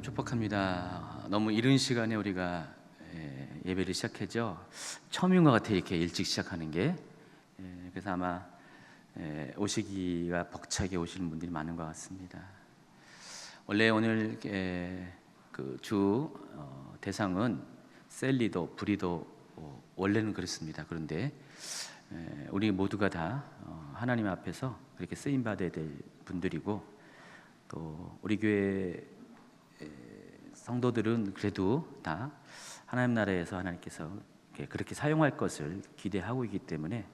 축복합니다. 너무 이른 시간에 우리가 예배를 시작했죠. 처음인 것 같아요. 이렇게 일찍 시작하는 게. 그래서 아마 오시기가 벅차게 오시는 분들이 많은 것 같습니다. 원래 오늘 그 주 대상은 셀리도 브리도 원래는 그렇습니다. 그런데 우리 모두가 다 하나님 앞에서 그렇게 쓰임 받아야 될 분들이고, 또 우리 교회 성도들은 그래도 다 하나님 나라에서 하나님께서 그렇게 사용할 것을 기대하고 있기 때문에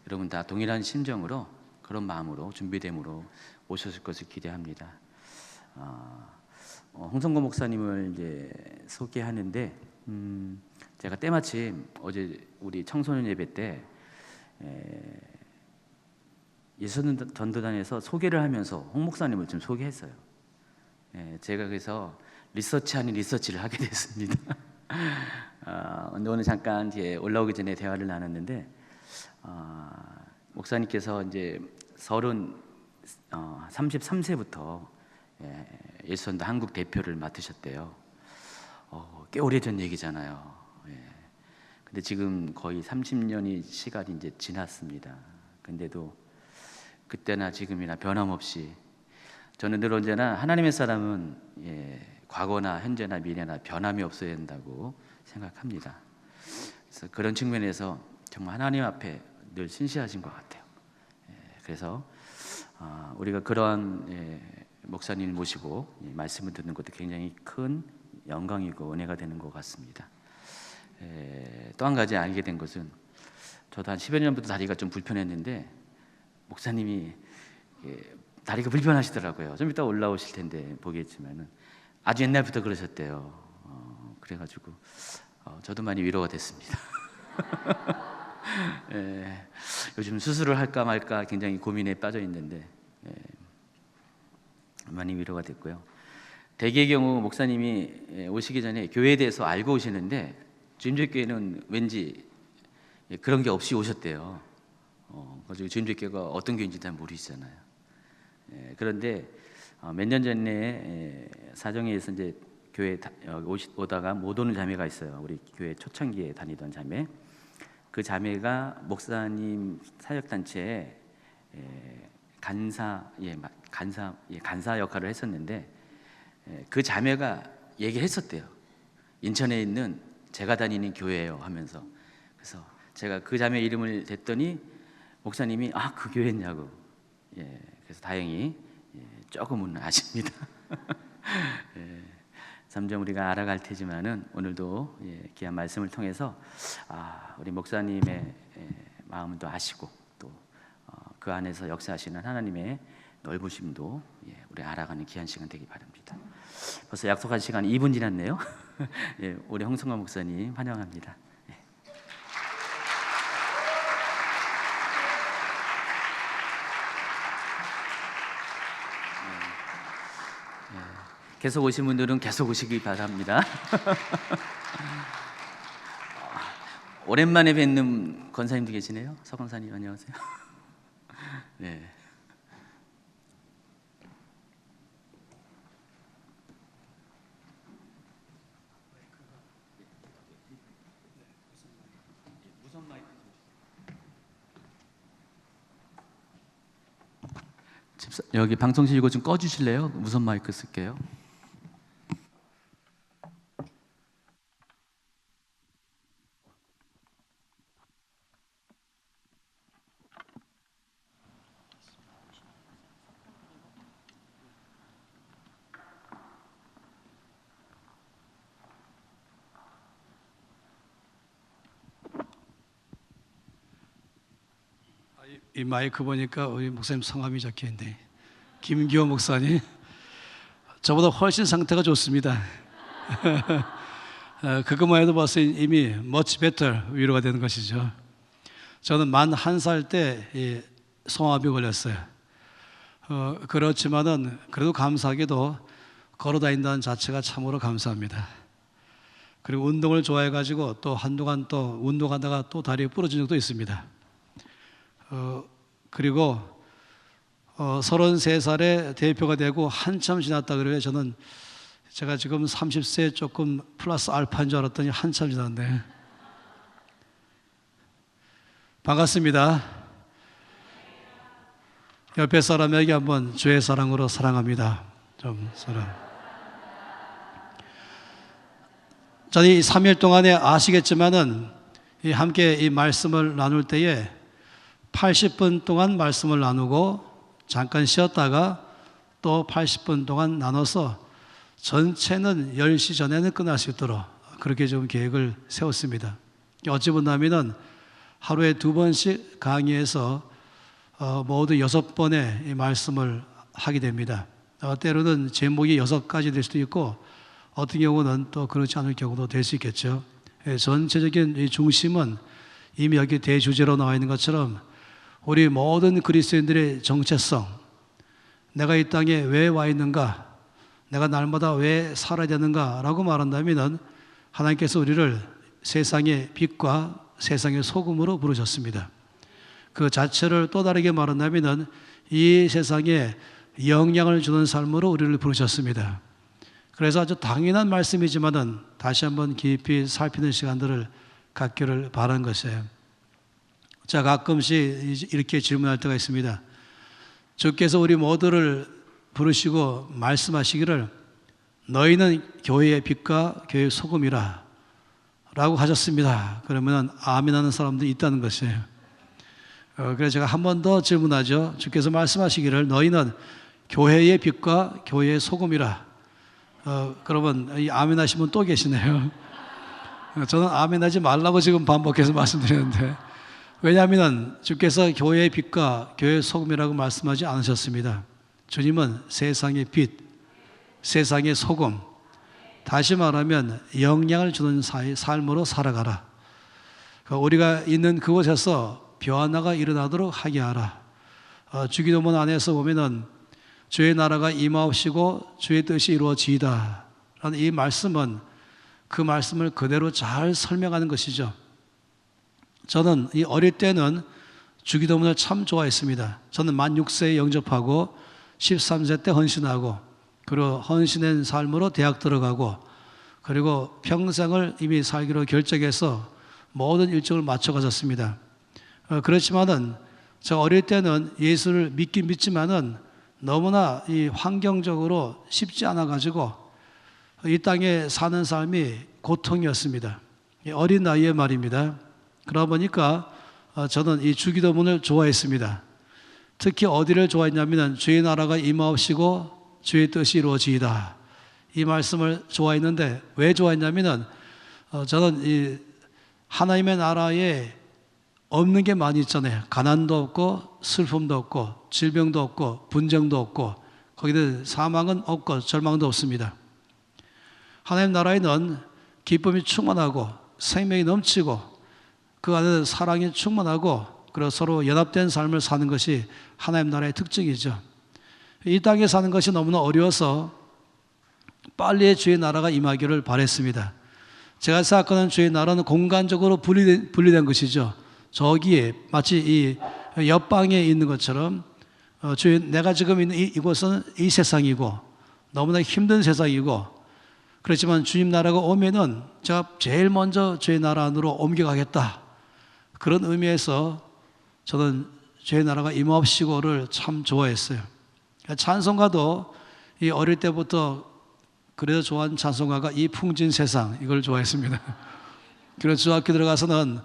여러분 다 동일한 심정으로, 그런 마음으로, 준비됨으로 오셨을 것을 기대합니다. 홍성곤 목사님을 이제 소개하는데, 제가 때마침 어제 우리 청소년 예배 때 예수는 전도단에서 소개를 하면서 홍 목사님을 좀 소개했어요. 제가 그래서 리서치 아닌 리서치를 하게 됐습니다. 오늘 잠깐 이제 올라오기 전에 대화를 나눴는데, 목사님께서 이제 33세부터 예수전도 한국 대표를 맡으셨대요. 꽤 오래전 얘기잖아요. 근데 지금 거의 30년이 시간이 이제 지났습니다. 근데도 그때나 지금이나 변함없이 저는 늘 언제나 하나님의 사람은 과거나 현재나 미래나 변함이 없어야 된다고 생각합니다. 그래서 그런 측면에서 정말 하나님 앞에 늘 신실하신 것 같아요. 그래서 우리가 그러한 목사님을 모시고 말씀을 듣는 것도 굉장히 큰 영광이고 은혜가 되는 것 같습니다. 또 한 가지 알게 된 것은, 저도 한 10여 년부터 다리가 좀 불편했는데 목사님이 다리가 불편하시더라고요. 좀 이따 올라오실 텐데 보겠지만은 아주 옛날부터 그러셨대요. 그래가지고 저도 많이 위로가 됐습니다. 요즘 수술을 할까 말까 굉장히 고민에 빠져 있는데 많이 위로가 됐고요. 대개의 경우 목사님이 오시기 전에 교회에 대해서 알고 오시는데 주임절교회는 왠지 그런 게 없이 오셨대요. 그래서 주임절교회가 어떤 교회인지 잘 모르시잖아요. 그런데 몇 년 전에 사정에 의해서 이제 교회 오다가 못 오는 자매가 있어요. 우리 교회 초창기에 다니던 자매. 그 자매가 목사님 사역단체에 간사 역할을 했었는데, 그 자매가 얘기했었대요. 인천에 있는 제가 다니는 교회예요 하면서. 그래서 제가 그 자매 이름을 댔더니 목사님이 그 교회냐고. 그래서 다행히 조금은 아십니다. 점점 우리가 알아갈 테지만은 오늘도 귀한 말씀을 통해서 우리 목사님의 마음도 아시고, 또 그 안에서 역사하시는 하나님의 넓으심도 우리 알아가는 귀한 시간 되기 바랍니다. 벌써 약속한 시간 2분 지났네요. 우리 홍성곤 목사님 환영합니다. 계속 오신 분들은 계속 오시기 바랍니다. 오랜만에 뵙는 권사님도 계시네요. 서 권사님 안녕하세요. 네. 여기 방송실 이거 좀 꺼주실래요? 무선 마이크 쓸게요. 이 마이크 보니까 우리 목사님 성함이 적혀있네. 김기호 목사님. 저보다 훨씬 상태가 좋습니다. 그것만 해도 벌써 이미 much better 위로가 되는 것이죠. 저는 만 1살 때 성화병 걸렸어요. 그렇지만은 그래도 감사하게도 걸어다닌다는 자체가 참으로 감사합니다. 그리고 운동을 좋아해가지고 또 한동안 또 운동하다가 또 다리에 부러진 적도 있습니다. 그리고 33살에 대표가 되고 한참 지났다 그래요. 저는 제가 지금 30세 조금 플러스 알파인 줄 알았더니 한참 지났네. 반갑습니다. 옆에 사람에게 한번 주의 사랑으로 사랑합니다. 좀 사랑. 저는 이 3일 동안에 아시겠지만은 함께 이 말씀을 나눌 때에 80분 동안 말씀을 나누고 잠깐 쉬었다가 또 80분 동안 나눠서 전체는 10시 전에는 끝날 수 있도록 그렇게 좀 계획을 세웠습니다. 어찌 본다면은 하루에 2번씩 강의해서 모두 6번의 이 말씀을 하게 됩니다. 때로는 제목이 6가지 될 수도 있고 어떤 경우는 또 그렇지 않을 경우도 될 수 있겠죠. 전체적인 이 중심은 이미 여기 대주제로 나와 있는 것처럼 우리 모든 그리스도인들의 정체성, 내가 이 땅에 왜 와 있는가, 내가 날마다 왜 살아야 되는가라고 말한다면 하나님께서 우리를 세상의 빛과 세상의 소금으로 부르셨습니다. 그 자체를 또 다르게 말한다면 이 세상에 영향을 주는 삶으로 우리를 부르셨습니다. 그래서 아주 당연한 말씀이지만은 다시 한번 깊이 살피는 시간들을 갖기를 바라는 것이에요. 자, 가끔씩 이렇게 질문할 때가 있습니다. 주께서 우리 모두를 부르시고 말씀하시기를 너희는 교회의 빛과 교회의 소금이라 라고 하셨습니다. 그러면 아멘 하는 사람들이 있다는 것이에요. 그래서 제가 한 번 더 질문하죠. 주께서 말씀하시기를 너희는 교회의 빛과 교회의 소금이라. 그러면 이 아멘 하신 분 또 계시네요. 저는 아멘 하지 말라고 지금 반복해서 말씀드리는데 왜냐하면 주께서 교회의 빛과 교회의 소금이라고 말씀하지 않으셨습니다. 주님은 세상의 빛, 세상의 소금, 다시 말하면 영향을 주는 삶으로 살아가라. 우리가 있는 그곳에서 변화가 일어나도록 하게 하라. 주기도문 안에서 보면은 주의 나라가 임하옵시고 주의 뜻이 이루어지이다 라는 이 말씀은 그 말씀을 그대로 잘 설명하는 것이죠. 저는 이 어릴 때는 주기도문을 참 좋아했습니다. 저는 만 6세에 영접하고 13세 때 헌신하고 그리고 헌신한 삶으로 대학 들어가고 그리고 평생을 이미 살기로 결정해서 모든 일정을 맞춰 가졌습니다. 그렇지만은 제가 어릴 때는 예수를 믿긴 믿지만은 너무나 이 환경적으로 쉽지 않아 가지고 이 땅에 사는 삶이 고통이었습니다. 어린 나이에 말입니다. 그러다 보니까 저는 이 주기도문을 좋아했습니다. 특히 어디를 좋아했냐면 주의 나라가 임하옵시고 주의 뜻이 이루어지이다. 이 말씀을 좋아했는데 왜 좋아했냐면 저는 이 하나님의 나라에 없는 게 많이 있잖아요. 가난도 없고 슬픔도 없고 질병도 없고 분쟁도 없고 거기는 사망은 없고 절망도 없습니다. 하나님 나라에는 기쁨이 충만하고 생명이 넘치고 그 안에는 사랑이 충만하고 그리고 서로 연합된 삶을 사는 것이 하나님 나라의 특징이죠. 이 땅에 사는 것이 너무나 어려워서 빨리 주의 나라가 임하기를 바랬습니다. 제가 생각하는 주의 나라는 공간적으로 분리된 것이죠. 저기에 마치 이 옆방에 있는 것처럼 내가 지금 있는 이곳은 이 세상이고 너무나 힘든 세상이고 그렇지만 주님 나라가 오면은 제가 제일 먼저 주의 나라 안으로 옮겨가겠다. 그런 의미에서 저는 주의 나라가 임하옵시고를 참 좋아했어요. 찬송가도 이 어릴 때부터 그래서 좋아하는 찬송가가 이 풍진 세상 이걸 좋아했습니다. 그래서 중학교 들어가서는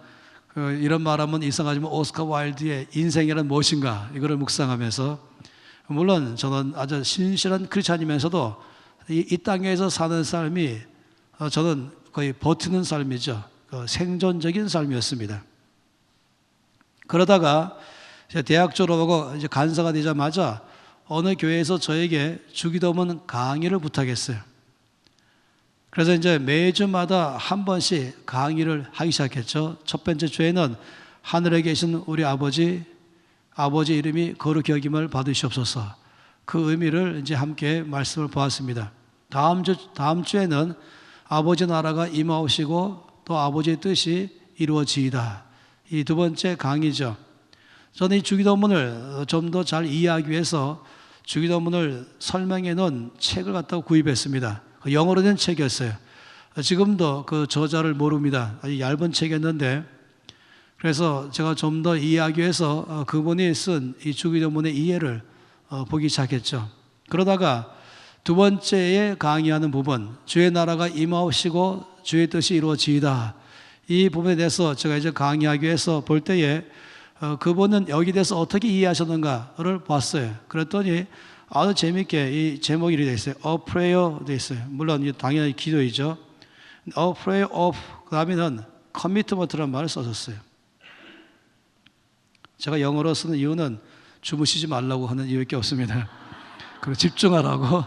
이런 말하면 이상하지만 오스카 와일드의 인생이란 무엇인가 이거를 묵상하면서 물론 저는 아주 신실한 크리스찬이면서도 이 땅에서 사는 삶이 저는 거의 버티는 삶이죠. 생존적인 삶이었습니다. 그러다가 이제 대학 졸업하고 이제 간사가 되자마자 어느 교회에서 저에게 주기도문 강의를 부탁했어요. 그래서 이제 매주마다 한 번씩 강의를 하기 시작했죠. 첫 번째 주에는 하늘에 계신 우리 아버지 이름이 거룩히 여김을 받으시옵소서. 그 의미를 이제 함께 말씀을 보았습니다. 다음 주에는 아버지 나라가 임하오시고 또 아버지의 뜻이 이루어지이다. 이 두 번째 강의죠. 저는 이 주기도문을 좀 더 잘 이해하기 위해서 주기도문을 설명해 놓은 책을 갖다가 구입했습니다. 영어로 된 책이었어요. 지금도 그 저자를 모릅니다. 아주 얇은 책이었는데, 그래서 제가 좀 더 이해하기 위해서 그분이 쓴 이 주기도문의 이해를 보기 시작했죠. 그러다가 두 번째에 강의하는 부분, 주의 나라가 임하옵시고 주의 뜻이 이루어지이다. 이 부분에 대해서 제가 이제 강의하기 위해서 볼 때에 그분은 여기 대해서 어떻게 이해하셨는가를 봤어요. 그랬더니 아주 재밌게 이 제목이 이렇게 되어 있어요. A prayer 되어 있어요. 물론 당연히 기도이죠. A prayer of, 그 다음에는 commitment라는 말을 써줬어요. 제가 영어로 쓰는 이유는 주무시지 말라고 하는 이유밖에 없습니다. 그리고 집중하라고.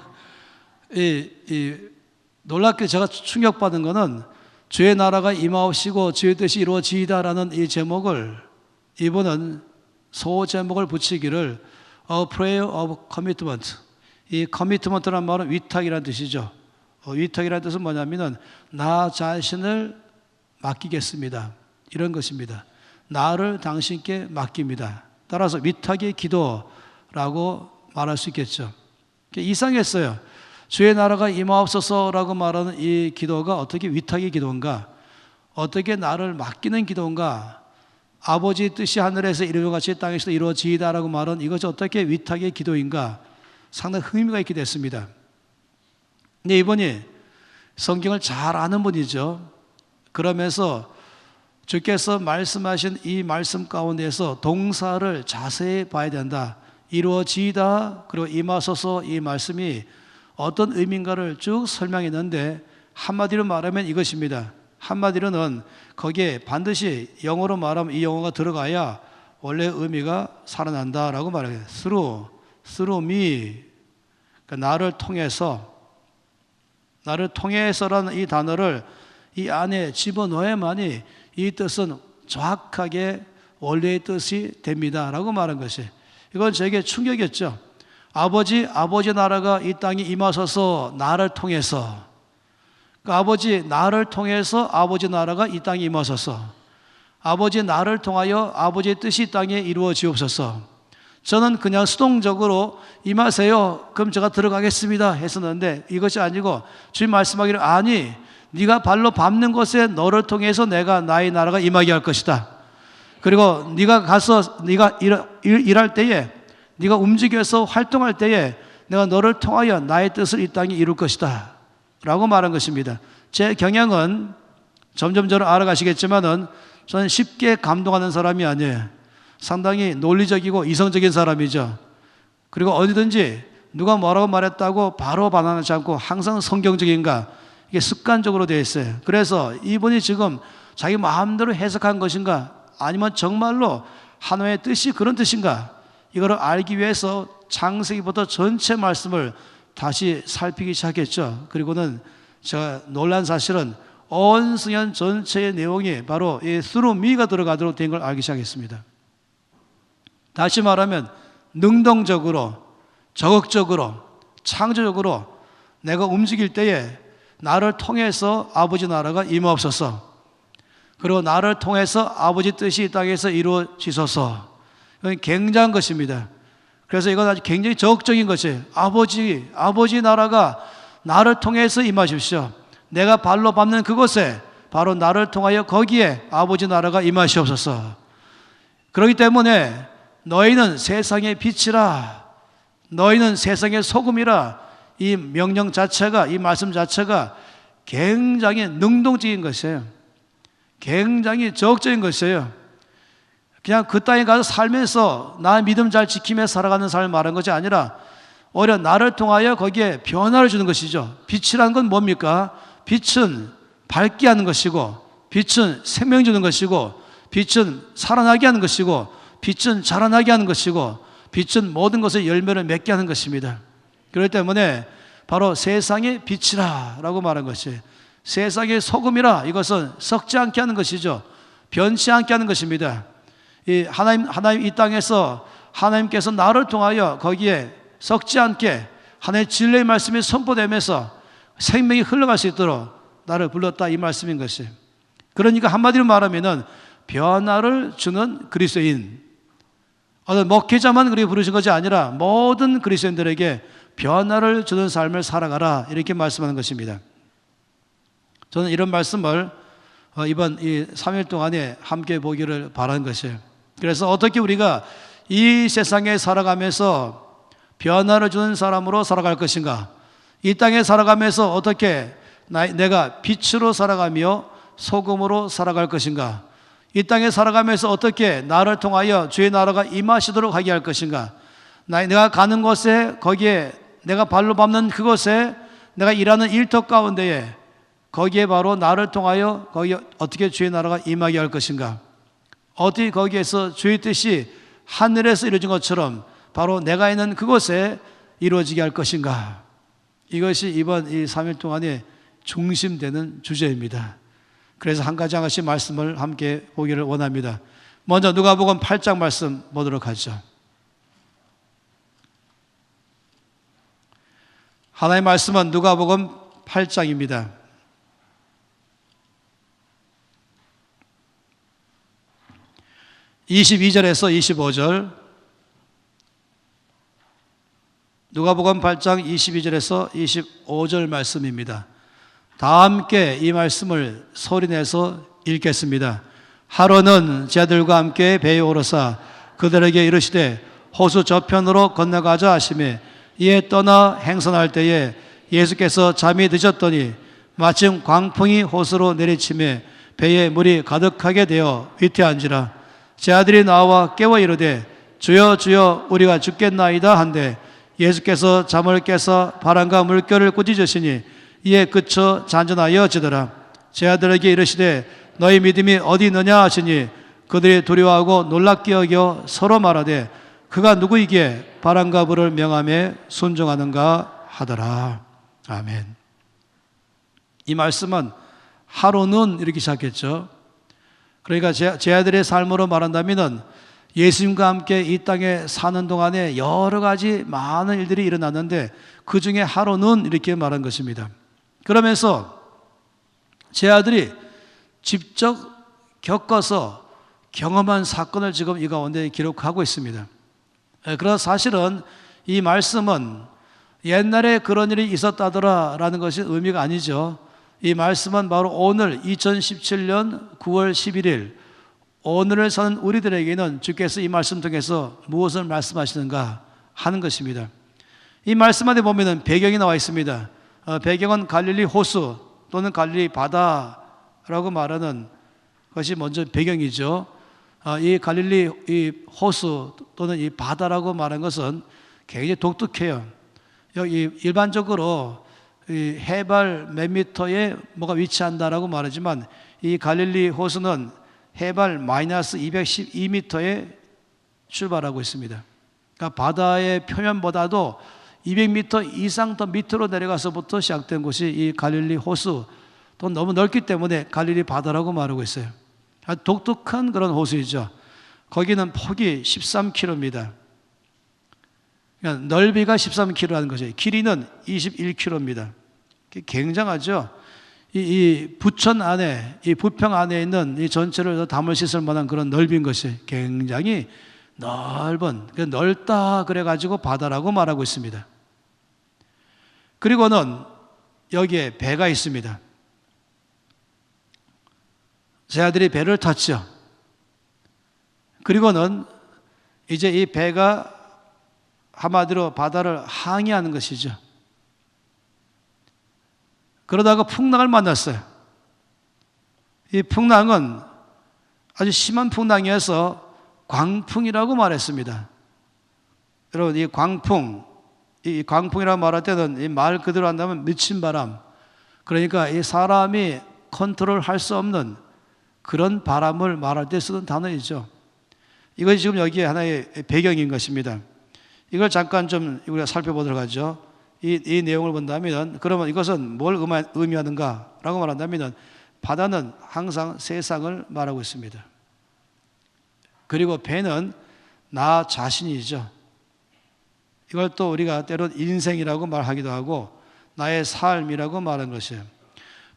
놀랍게 제가 충격받은 거는 주의 나라가 임하옵시고 주의 뜻이 이루어지이다라는 이 제목을 이분은 소제목을 붙이기를 A prayer of commitment. 이 commitment라는 말은 위탁이라는 뜻이죠. 위탁이라는 뜻은 뭐냐면은 나 자신을 맡기겠습니다. 이런 것입니다. 나를 당신께 맡깁니다. 따라서 위탁의 기도라고 말할 수 있겠죠. 이상했어요. 주의 나라가 임하옵소서라고 말하는 이 기도가 어떻게 위탁의 기도인가? 어떻게 나를 맡기는 기도인가? 아버지의 뜻이 하늘에서 이루어진 같이 땅에서도 이루어지이다라고 말하는 이것이 어떻게 위탁의 기도인가? 상당히 흥미가 있게 됐습니다. 근데 이분이 성경을 잘 아는 분이죠. 그러면서 주께서 말씀하신 이 말씀 가운데서 동사를 자세히 봐야 된다. 이루어지이다 그리고 임하소서 이 말씀이 어떤 의미인가를 쭉 설명했는데 한마디로 말하면 이것입니다. 한마디로는 거기에 반드시 영어로 말하면 이 영어가 들어가야 원래 의미가 살아난다라고 말해요. through me, 그러니까 나를 통해서라는 이 단어를 이 안에 집어넣어야만이 이 뜻은 정확하게 원래의 뜻이 됩니다라고 말한 것이, 이건 저에게 충격이었죠. 아버지 나라가 이 땅에 임하소서 나를 통해서, 그러니까 아버지 나를 통해서 아버지 나라가 이 땅에 임하소서, 아버지 나를 통하여 아버지의 뜻이 이 땅에 이루어지옵소서. 저는 그냥 수동적으로 임하세요 그럼 제가 들어가겠습니다 했었는데 이것이 아니고 주님 말씀하기를 아니 네가 발로 밟는 곳에 너를 통해서 내가 나의 나라가 임하게 할 것이다. 그리고 네가 가서 네가 일할 때에 네가 움직여서 활동할 때에 내가 너를 통하여 나의 뜻을 이 땅에 이룰 것이다 라고 말한 것입니다. 제 경향은 점점 저를 알아가시겠지만은 저는 쉽게 감동하는 사람이 아니에요. 상당히 논리적이고 이성적인 사람이죠. 그리고 어디든지 누가 뭐라고 말했다고 바로 반응하지 않고 항상 성경적인가, 이게 습관적으로 되어 있어요. 그래서 이분이 지금 자기 마음대로 해석한 것인가 아니면 정말로 하나님의 뜻이 그런 뜻인가, 이거를 알기 위해서 창세기부터 전체 말씀을 다시 살피기 시작했죠. 그리고는 제가 놀란 사실은 온 성경 전체의 내용이 바로 이 through me가 들어가도록 된 걸 알기 시작했습니다. 다시 말하면 능동적으로, 적극적으로, 창조적으로 내가 움직일 때에 나를 통해서 아버지 나라가 임하옵소서, 그리고 나를 통해서 아버지 뜻이 이 땅에서 이루어지소서. 이건 굉장한 것입니다. 그래서 이건 아주 굉장히 적극적인 것이에요. 아버지 나라가 나를 통해서 임하십시오. 내가 발로 밟는 그곳에 바로 나를 통하여 거기에 아버지 나라가 임하시옵소서. 그렇기 때문에 너희는 세상의 빛이라, 너희는 세상의 소금이라, 이 명령 자체가, 이 말씀 자체가 굉장히 능동적인 것이에요. 굉장히 적극적인 것이에요. 그냥 그 땅에 가서 살면서 나 믿음 잘 지키며 살아가는 삶을 말하는 것이 아니라 오히려 나를 통하여 거기에 변화를 주는 것이죠. 빛이란 건 뭡니까? 빛은 밝게 하는 것이고, 빛은 생명 주는 것이고, 빛은 살아나게 하는 것이고, 빛은 자라나게 하는 것이고, 빛은 모든 것에 열매를 맺게 하는 것입니다. 그렇기 때문에 바로 세상의 빛이라 라고 말한 것이, 세상의 소금이라, 이것은 썩지 않게 하는 것이죠. 변치 않게 하는 것입니다. 하나님 이 땅에서 하나님께서 나를 통하여 거기에 썩지 않게 하나님의 진리의 말씀이 선포되면서 생명이 흘러갈 수 있도록 나를 불렀다, 이 말씀인 것이. 그러니까 한마디로 말하면은 변화를 주는 그리스도인, 어떤 목회자만 그렇게 부르신 것이 아니라 모든 그리스도인들에게 변화를 주는 삶을 살아가라 이렇게 말씀하는 것입니다. 저는 이런 말씀을 이번 이 3일 동안에 함께 보기를 바라는 것이에요. 그래서 어떻게 우리가 이 세상에 살아가면서 변화를 주는 사람으로 살아갈 것인가, 이 땅에 살아가면서 어떻게 내가 빛으로 살아가며 소금으로 살아갈 것인가, 이 땅에 살아가면서 어떻게 나를 통하여 주의 나라가 임하시도록 하게 할 것인가, 내가 가는 곳에, 거기에 내가 발로 밟는 그곳에, 내가 일하는 일터 가운데에 거기에 바로 나를 통하여 거기에 어떻게 주의 나라가 임하게 할 것인가, 어떻게 거기에서 주의 뜻이 하늘에서 이루어진 것처럼 바로 내가 있는 그곳에 이루어지게 할 것인가. 이것이 이번 이 3일 동안에 중심되는 주제입니다. 그래서 한 가지 한 가지 말씀을 함께 보기를 원합니다. 먼저 누가복음 8장 말씀 보도록 하죠. 하나님의 말씀은 누가복음 8장입니다. 22절에서 25절, 누가복음 8장 22절에서 25절 말씀입니다. 다 함께 이 말씀을 소리내서 읽겠습니다. 하루는 제 아들과 함께 배에 오르사 그들에게 이르시되 호수 저편으로 건너가자 하시매 이에 떠나 행선할 때에 예수께서 잠이 드셨더니 마침 광풍이 호수로 내리치매 배에 물이 가득하게 되어 위태한지라. 제 아들이 나와 깨워 이르되 주여 주여 우리가 죽겠나이다 한데 예수께서 잠을 깨서 바람과 물결을 꾸짖으시니 이에 그쳐 잔전하여지더라. 제 아들에게 이르시되 너희 믿음이 어디 있느냐 하시니 그들이 두려워하고 놀랍게 여겨 서로 말하되 그가 누구이기에 바람과 불을 명함에 순종하는가 하더라. 아멘. 이 말씀은 하루는 이렇게 시작했죠. 그러니까 제 아들의 삶으로 말한다면 예수님과 함께 이 땅에 사는 동안에 여러 가지 많은 일들이 일어났는데 그 중에 하루는 이렇게 말한 것입니다. 그러면서 제 아들이 직접 겪어서 경험한 사건을 지금 이 가운데 기록하고 있습니다. 그래서 사실은 이 말씀은 옛날에 그런 일이 있었다더라라는 것이 의미가 아니죠. 이 말씀은 바로 오늘 2017년 9월 11일 오늘을 사는 우리들에게는 주께서 이 말씀 통해서 무엇을 말씀하시는가 하는 것입니다. 이 말씀 안에 보면 배경이 나와 있습니다. 배경은 갈릴리 호수 또는 갈릴리 바다라고 말하는 것이 먼저 배경이죠. 이 갈릴리 이 호수 또는 이 바다라고 말하는 것은 굉장히 독특해요. 여기 일반적으로 이 해발 몇 미터에 뭐가 위치한다라고 말하지만 이 갈릴리 호수는 해발 마이너스 212m에 출발하고 있습니다. 그러니까 바다의 표면보다도 200m 이상 더 밑으로 내려가서부터 시작된 곳이 이 갈릴리 호수, 또 너무 넓기 때문에 갈릴리 바다라고 말하고 있어요. 아주 독특한 그런 호수이죠. 거기는 폭이 13km입니다. 그러니까 넓이가 13km라는 것이에요. 길이는 21km입니다. 굉장하죠. 이 부천 안에, 이 부평 안에 있는 이 전체를 담을 씻을 만한 그런 넓인 것이 굉장히 넓은, 넓다 그래가지고 바다라고 말하고 있습니다. 그리고는 여기에 배가 있습니다. 제 아들이 배를 탔죠. 그리고는 이제 이 배가 한마디로 바다를 항해하는 것이죠. 그러다가 풍랑을 만났어요. 이 풍랑은 아주 심한 풍랑이어서 광풍이라고 말했습니다. 여러분, 이 광풍이라고 말할 때는 이 말 그대로 한다면 미친 바람, 그러니까 이 사람이 컨트롤할 수 없는 그런 바람을 말할 때 쓰는 단어이죠. 이것이 지금 여기에 하나의 배경인 것입니다. 이걸 잠깐 좀 우리가 살펴보도록 하죠. 이 내용을 본다면, 그러면 이것은 뭘 의미하는가라고 말한다면 바다는 항상 세상을 말하고 있습니다. 그리고 배는 나 자신이죠. 이걸 또 우리가 때론 인생이라고 말하기도 하고 나의 삶이라고 말하는 것이에요.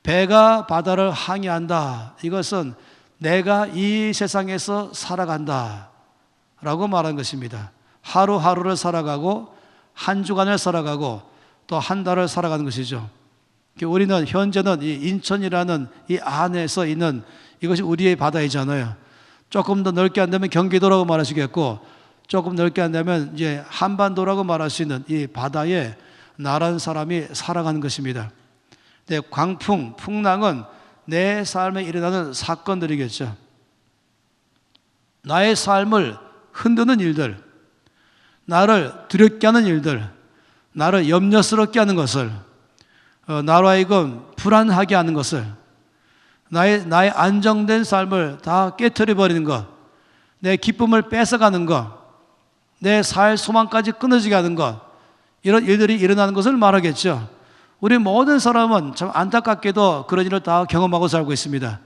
배가 바다를 항해한다. 이것은 내가 이 세상에서 살아간다 라고 말하는 것입니다. 하루하루를 살아가고 한 주간을 살아가고 또 한 달을 살아가는 것이죠. 우리는 현재는 이 인천이라는 이 안에서 있는 이것이 우리의 바다이잖아요. 조금 더 넓게 한다면 경기도라고 말할 수 있겠고, 조금 넓게 한다면 이제 한반도라고 말할 수 있는 이 바다에 나란 사람이 살아가는 것입니다. 근데 광풍, 풍랑은 내 삶에 일어나는 사건들이겠죠. 나의 삶을 흔드는 일들, 나를 두렵게 하는 일들, 나를 염려스럽게 하는 것을, 나로 하여금 불안하게 하는 것을, 나의 안정된 삶을 다 깨트려 버리는 것, 내 기쁨을 뺏어가는 것, 내 살 소망까지 끊어지게 하는 것, 이런 일들이 일어나는 것을 말하겠죠. 우리 모든 사람은 참 안타깝게도 그런 일을 다 경험하고 살고 있습니다.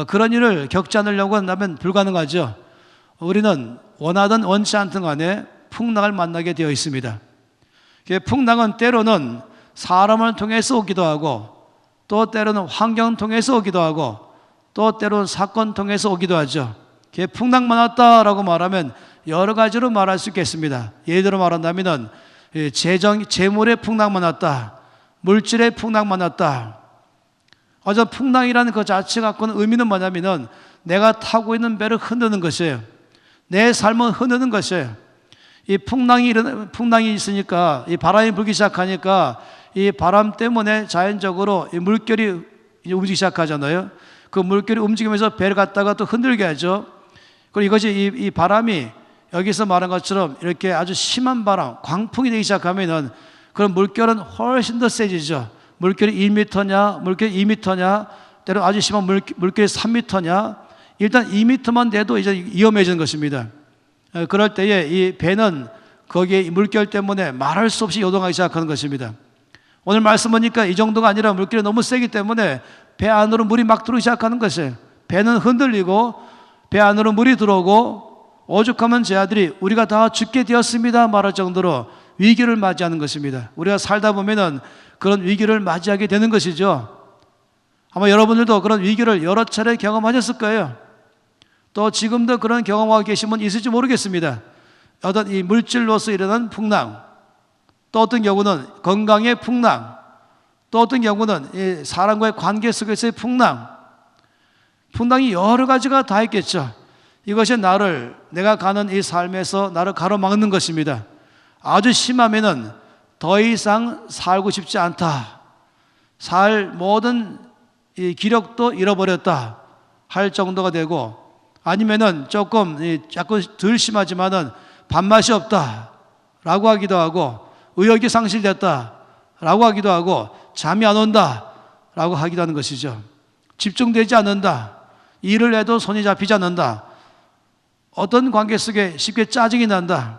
그런 일을 겪지 않으려고 한다면 불가능하죠. 우리는 원하든 원치 않든 간에 풍랑을 만나게 되어 있습니다. 풍랑은 때로는 사람을 통해서 오기도 하고, 또 때로는 환경 통해서 오기도 하고, 또 때로는 사건 통해서 오기도 하죠. 풍랑 만났다라고 말하면 여러 가지로 말할 수 있겠습니다. 예를 들어 말한다면 재물의 풍랑 만났다, 물질의 풍랑 만났다. 어저 풍랑이라는 그 자체 갖고는 의미는 뭐냐면은 내가 타고 있는 배를 흔드는 것이에요. 내 삶을 흔드는 것이에요. 이 풍랑이 있으니까, 이 바람이 불기 시작하니까 이 바람 때문에 자연적으로 이 물결이 이제 움직이기 시작하잖아요. 그 물결이 움직이면서 배를 갖다가 또 흔들게 하죠. 그리고 이것이 이 바람이 여기서 말한 것처럼 이렇게 아주 심한 바람, 광풍이 되기 시작하면은 그런 물결은 훨씬 더 세지죠. 물결이 1m냐, 물결이 2m냐, 때로 아주 심한 물결이 3m냐, 일단 2m만 돼도 이제 위험해지는 것입니다. 그럴 때에 이 배는 거기에 물결 때문에 말할 수 없이 요동하기 시작하는 것입니다. 오늘 말씀 보니까 이 정도가 아니라 물결이 너무 세기 때문에 배 안으로 물이 막 들어오기 시작하는 것이에요. 배는 흔들리고 배 안으로 물이 들어오고 오죽하면 제 아들이 우리가 다 죽게 되었습니다 말할 정도로 위기를 맞이하는 것입니다. 우리가 살다 보면은 그런 위기를 맞이하게 되는 것이죠. 아마 여러분들도 그런 위기를 여러 차례 경험하셨을 거예요. 또 지금도 그런 경험하고 계신 분 있을지 모르겠습니다. 어떤 이 물질로서 일어난 풍랑, 또 어떤 경우는 건강의 풍랑, 또 어떤 경우는 이 사람과의 관계 속에서의 풍랑이 여러 가지가 다 있겠죠. 이것이 내가 가는 이 삶에서 나를 가로막는 것입니다. 아주 심하면은 더 이상 살고 싶지 않다, 살 모든 이 기력도 잃어버렸다 할 정도가 되고, 아니면은 조금 덜 심하지만은 밥맛이 없다 라고 하기도 하고, 의욕이 상실됐다 라고 하기도 하고, 잠이 안 온다 라고 하기도 하는 것이죠. 집중되지 않는다, 일을 해도 손이 잡히지 않는다, 어떤 관계 속에 쉽게 짜증이 난다,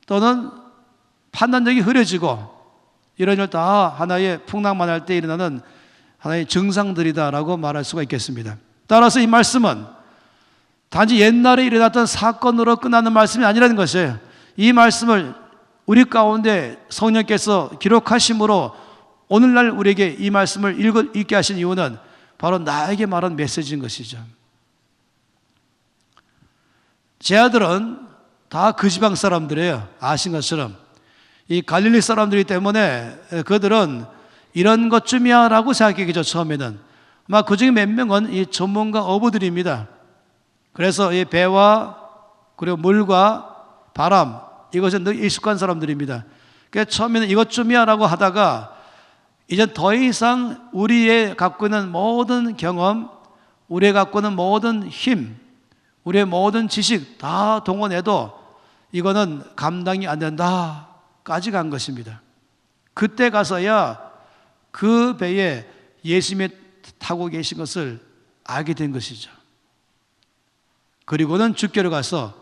또는 판단력이 흐려지고, 이런 일 다 하나의 풍랑만 할 때 일어나는 하나의 증상들이다라고 말할 수가 있겠습니다. 따라서 이 말씀은 단지 옛날에 일어났던 사건으로 끝나는 말씀이 아니라는 것이에요. 이 말씀을 우리 가운데 성령께서 기록하심으로 오늘날 우리에게 이 말씀을 읽게 하신 이유는 바로 나에게 말한 메시지인 것이죠. 제 아들은 다 그 지방 사람들이에요. 아신 것처럼 이 갈릴리 사람들이기 때문에 그들은 이런 것쯤이야 라고 생각했겠죠. 처음에는 아마 그 중에 몇 명은 이 전문가 어부들입니다. 그래서 이 배와 그리고 물과 바람, 이것은 늘 익숙한 사람들입니다. 그래서 처음에는 이것쯤이야 라고 하다가 이제 더 이상 우리의 갖고 있는 모든 경험, 우리의 갖고 있는 모든 힘, 우리의 모든 지식 다 동원해도 이거는 감당이 안 된다까지 간 것입니다. 그때 가서야 그 배에 예수님이 타고 계신 것을 알게 된 것이죠. 그리고는 주께로 가서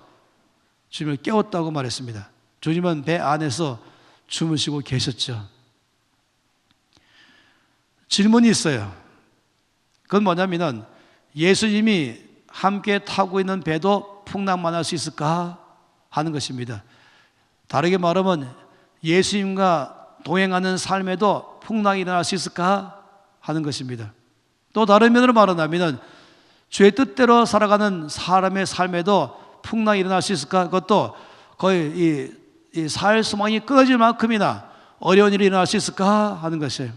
주님을 깨웠다고 말했습니다. 주님은 배 안에서 주무시고 계셨죠. 질문이 있어요. 그건 뭐냐면은 예수님이 함께 타고 있는 배도 풍랑만 할 수 있을까 하는 것입니다. 다르게 말하면 예수님과 동행하는 삶에도 풍랑이 일어날 수 있을까 하는 것입니다. 또 다른 면으로 말하자면 주의 뜻대로 살아가는 사람의 삶에도 풍랑이 일어날 수 있을까? 그것도 거의 이 살 소망이 끊어질 만큼이나 어려운 일이 일어날 수 있을까 하는 것이에요.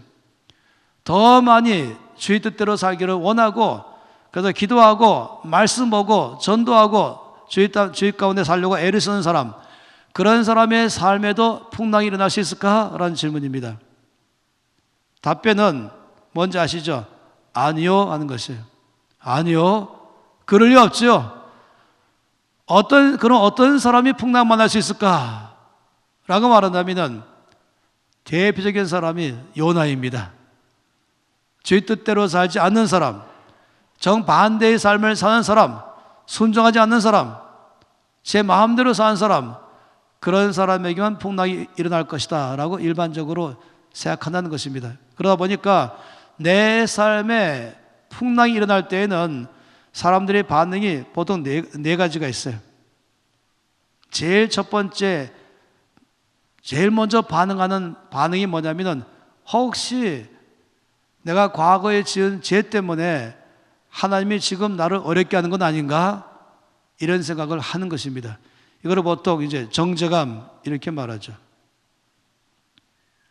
더 많이 주의 뜻대로 살기를 원하고, 그래서 기도하고 말씀 보고 전도하고 주의 가운데 살려고 애를 쓰는 사람, 그런 사람의 삶에도 풍랑이 일어날 수 있을까라는 질문입니다. 답변은 뭔지 아시죠? 아니요 하는 것이에요. 아니요, 그럴 리 없죠. 그럼 어떤 사람이 풍랑 만날 수 있을까? 라고 말한다면 대표적인 사람이 요나입니다. 주의 뜻대로 살지 않는 사람, 정반대의 삶을 사는 사람, 순종하지 않는 사람, 제 마음대로 사는 사람, 그런 사람에게만 풍랑이 일어날 것이다 라고 일반적으로 생각한다는 것입니다. 그러다 보니까 내 삶에 풍랑이 일어날 때에는 사람들의 반응이 보통 네 가지가 있어요. 제일 첫 번째, 제일 먼저 반응하는 반응이 뭐냐면은, 혹시 내가 과거에 지은 죄 때문에 하나님이 지금 나를 어렵게 하는 건 아닌가? 이런 생각을 하는 것입니다. 이거를 보통 이제 정죄감 이렇게 말하죠.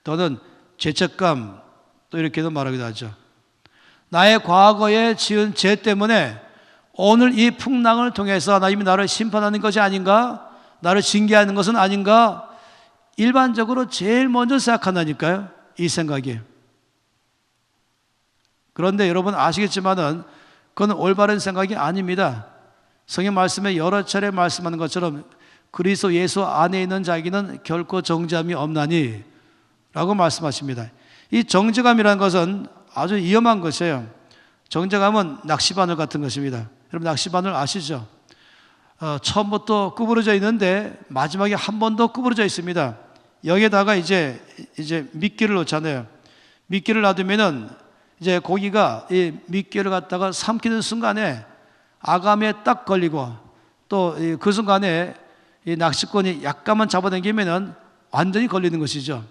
또는 죄책감 또 이렇게도 말하기도 하죠. 나의 과거에 지은 죄 때문에 오늘 이 풍랑을 통해서 하나님이 나를 심판하는 것이 아닌가? 나를 징계하는 것은 아닌가? 일반적으로 제일 먼저 생각한다니까요. 이 생각이. 그런데 여러분 아시겠지만은 그건 올바른 생각이 아닙니다. 성경 말씀에 여러 차례 말씀하는 것처럼 그리스도 예수 안에 있는 자에게는 결코 정죄함이 없나니 라고 말씀하십니다. 이 정죄감이라는 것은 아주 위험한 것이에요. 정죄감은 낚시바늘 같은 것입니다. 여러분 낚시바늘 아시죠? 처음부터 구부러져 있는데 마지막에 한 번 더 구부러져 있습니다. 여기에다가 이제 미끼를 놓잖아요. 미끼를 놔두면은 이제 고기가 이 미끼를 갖다가 삼키는 순간에 아감에 딱 걸리고, 또 그 순간에 이 낚시꾼이 약간만 잡아당기면은 완전히 걸리는 것이죠.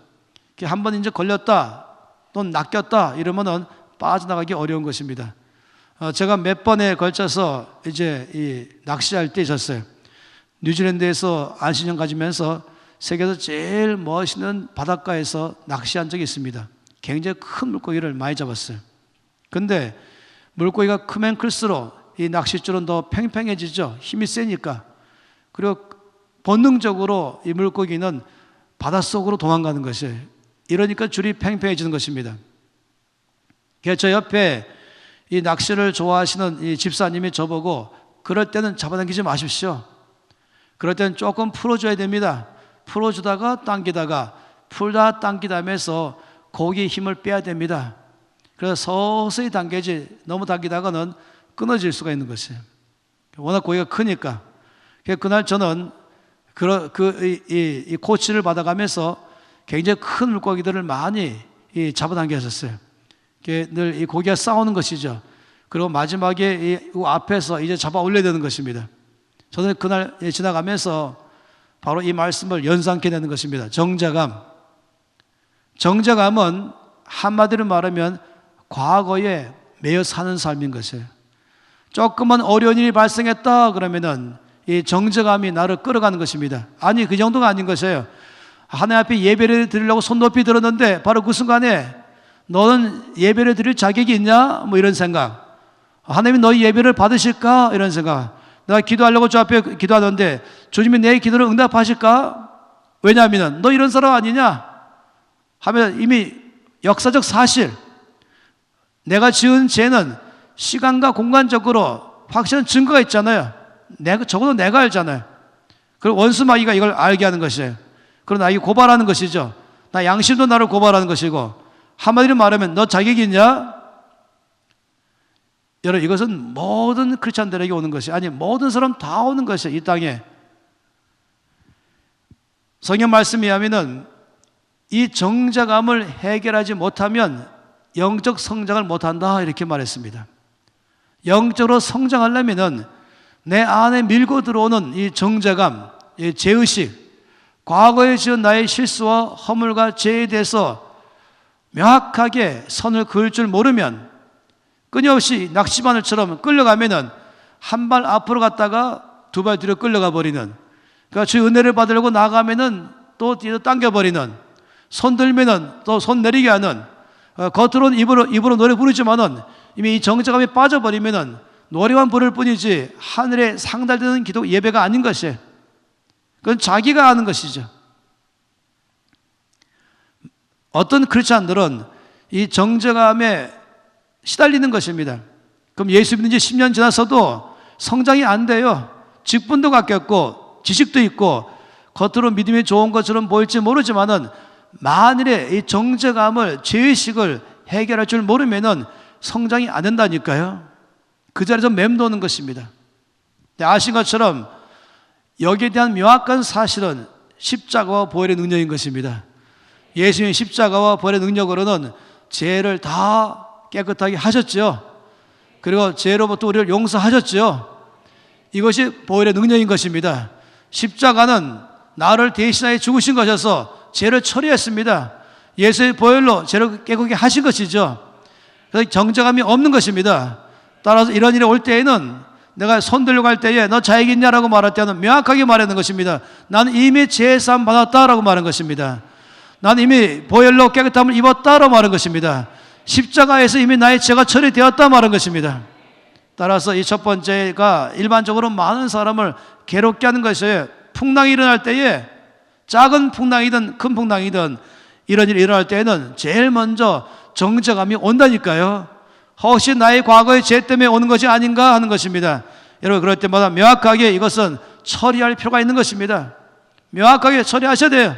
한번 이제 걸렸다 또 낚였다 이러면은 빠져나가기 어려운 것입니다. 제가 몇 번에 걸쳐서 이제 이 낚시할 때 있었어요. 뉴질랜드에서 안신년 가지면서 세계에서 제일 멋있는 바닷가에서 낚시한 적이 있습니다. 굉장히 큰 물고기를 많이 잡았어요. 근데 물고기가 크면 클수록 이 낚싯줄은 더 팽팽해지죠. 힘이 세니까. 그리고 본능적으로 이 물고기는 바닷속으로 도망가는 것이에요. 이러니까 줄이 팽팽해지는 것입니다. 그래서 저 옆에 이 낚시를 좋아하시는 이 집사님이 저보고, 그럴 때는 잡아당기지 마십시오. 그럴 때는 조금 풀어줘야 됩니다. 풀어주다가 당기다가 풀다 당기다 하면서 고기의 힘을 빼야 됩니다. 그래서 서서히 당겨지, 너무 당기다가는 끊어질 수가 있는 것이에요. 워낙 고기가 크니까. 그날 저는 이 코치를 받아가면서 굉장히 큰 물고기들을 많이 잡아당겼었어요. 늘 이 고기가 싸우는 것이죠. 그리고 마지막에 이 앞에서 이제 잡아 올려야 되는 것입니다. 저는 그날 지나가면서 바로 이 말씀을 연상케 되는 것입니다. 정죄감. 정죄감은 한마디로 말하면 과거에 매여 사는 삶인 것이에요. 조금만 어려운 일이 발생했다 그러면은 이 정죄감이 나를 끌어가는 것입니다. 아니, 그 정도가 아닌 것이에요. 하나님 앞에 예배를 드리려고 손 높이 들었는데 바로 그 순간에 너는 예배를 드릴 자격이 있냐? 뭐 이런 생각. 하나님이 너희 예배를 받으실까? 이런 생각. 내가 기도하려고 저 앞에 기도하던데 주님이 내 기도를 응답하실까? 왜냐하면 너 이런 사람 아니냐? 하면 이미 역사적 사실, 내가 지은 죄는 시간과 공간적으로 확실한 증거가 있잖아요. 적어도 내가 알잖아요. 그리고 원수마귀가 이걸 알게 하는 것이에요. 그러나 나에게 고발하는 것이죠. 나 양심도 나를 고발하는 것이고, 한마디로 말하면 너 자격이 있냐? 여러분, 이것은 모든 크리스찬들에게 오는 것이, 아니 모든 사람 다 오는 것이에요. 이 땅에 성경 말씀에 의하면은 이 정죄감을 해결하지 못하면 영적 성장을 못한다 이렇게 말했습니다. 영적으로 성장하려면은 내 안에 밀고 들어오는 이 정죄감, 이 죄의식, 과거에 지은 나의 실수와 허물과 죄에 대해서 명확하게 선을 그을 줄 모르면 끊임없이 낚시바늘처럼 끌려가면은 한 발 앞으로 갔다가 두 발 뒤로 끌려가 버리는, 그러니까 주의 은혜를 받으려고 나가면은 또 뒤로 당겨버리는, 손 들면은 또 손 내리게 하는, 겉으로는 입으로 노래 부르지만은 이미 이 정죄감이 빠져버리면은 노래만 부를 뿐이지 하늘에 상달되는 기도 예배가 아닌 것이에요. 그건 자기가 하는 것이죠. 어떤 크리스찬들은 이 정죄감에 시달리는 것입니다. 그럼 예수 믿는 지 10년 지났어도 성장이 안 돼요. 직분도 갖겠고 지식도 있고 겉으로 믿음이 좋은 것처럼 보일지 모르지만은 만일에 이 정죄감을, 죄의식을 해결할 줄 모르면은 성장이 안 된다니까요. 그 자리에서 맴도는 것입니다. 아신 것처럼 여기에 대한 명확한 사실은 십자가와 보혈의 능력인 것입니다. 예수님의 십자가와 보혈의 능력으로는 죄를 다 깨끗하게 하셨죠. 그리고 죄로부터 우리를 용서하셨죠. 이것이 보혈의 능력인 것입니다. 십자가는 나를 대신하여 죽으신 것이어서 죄를 처리했습니다. 예수의 보혈로 죄를 깨끗하게 하신 것이죠. 그래서 정죄감이 없는 것입니다. 따라서 이런 일이 올 때에는 내가 손 들고 갈 때에 너 자익 있냐라고 말할 때는 명확하게 말하는 것입니다. 나는 이미 죄사함 받았다라고 말하는 것입니다. 나는 이미 보혈로 깨끗함을 입었다라고 말하는 것입니다. 십자가에서 이미 나의 죄가 처리되었다 말하는 것입니다. 따라서 이 첫 번째가 일반적으로 많은 사람을 괴롭게 하는 것이에요. 풍랑이 일어날 때에 작은 풍랑이든 큰 풍랑이든 이런 일이 일어날 때에는 제일 먼저 정죄감이 온다니까요. 혹시 나의 과거의 죄 때문에 오는 것이 아닌가 하는 것입니다. 여러분 그럴 때마다 명확하게 이것은 처리할 필요가 있는 것입니다. 명확하게 처리하셔야 돼요.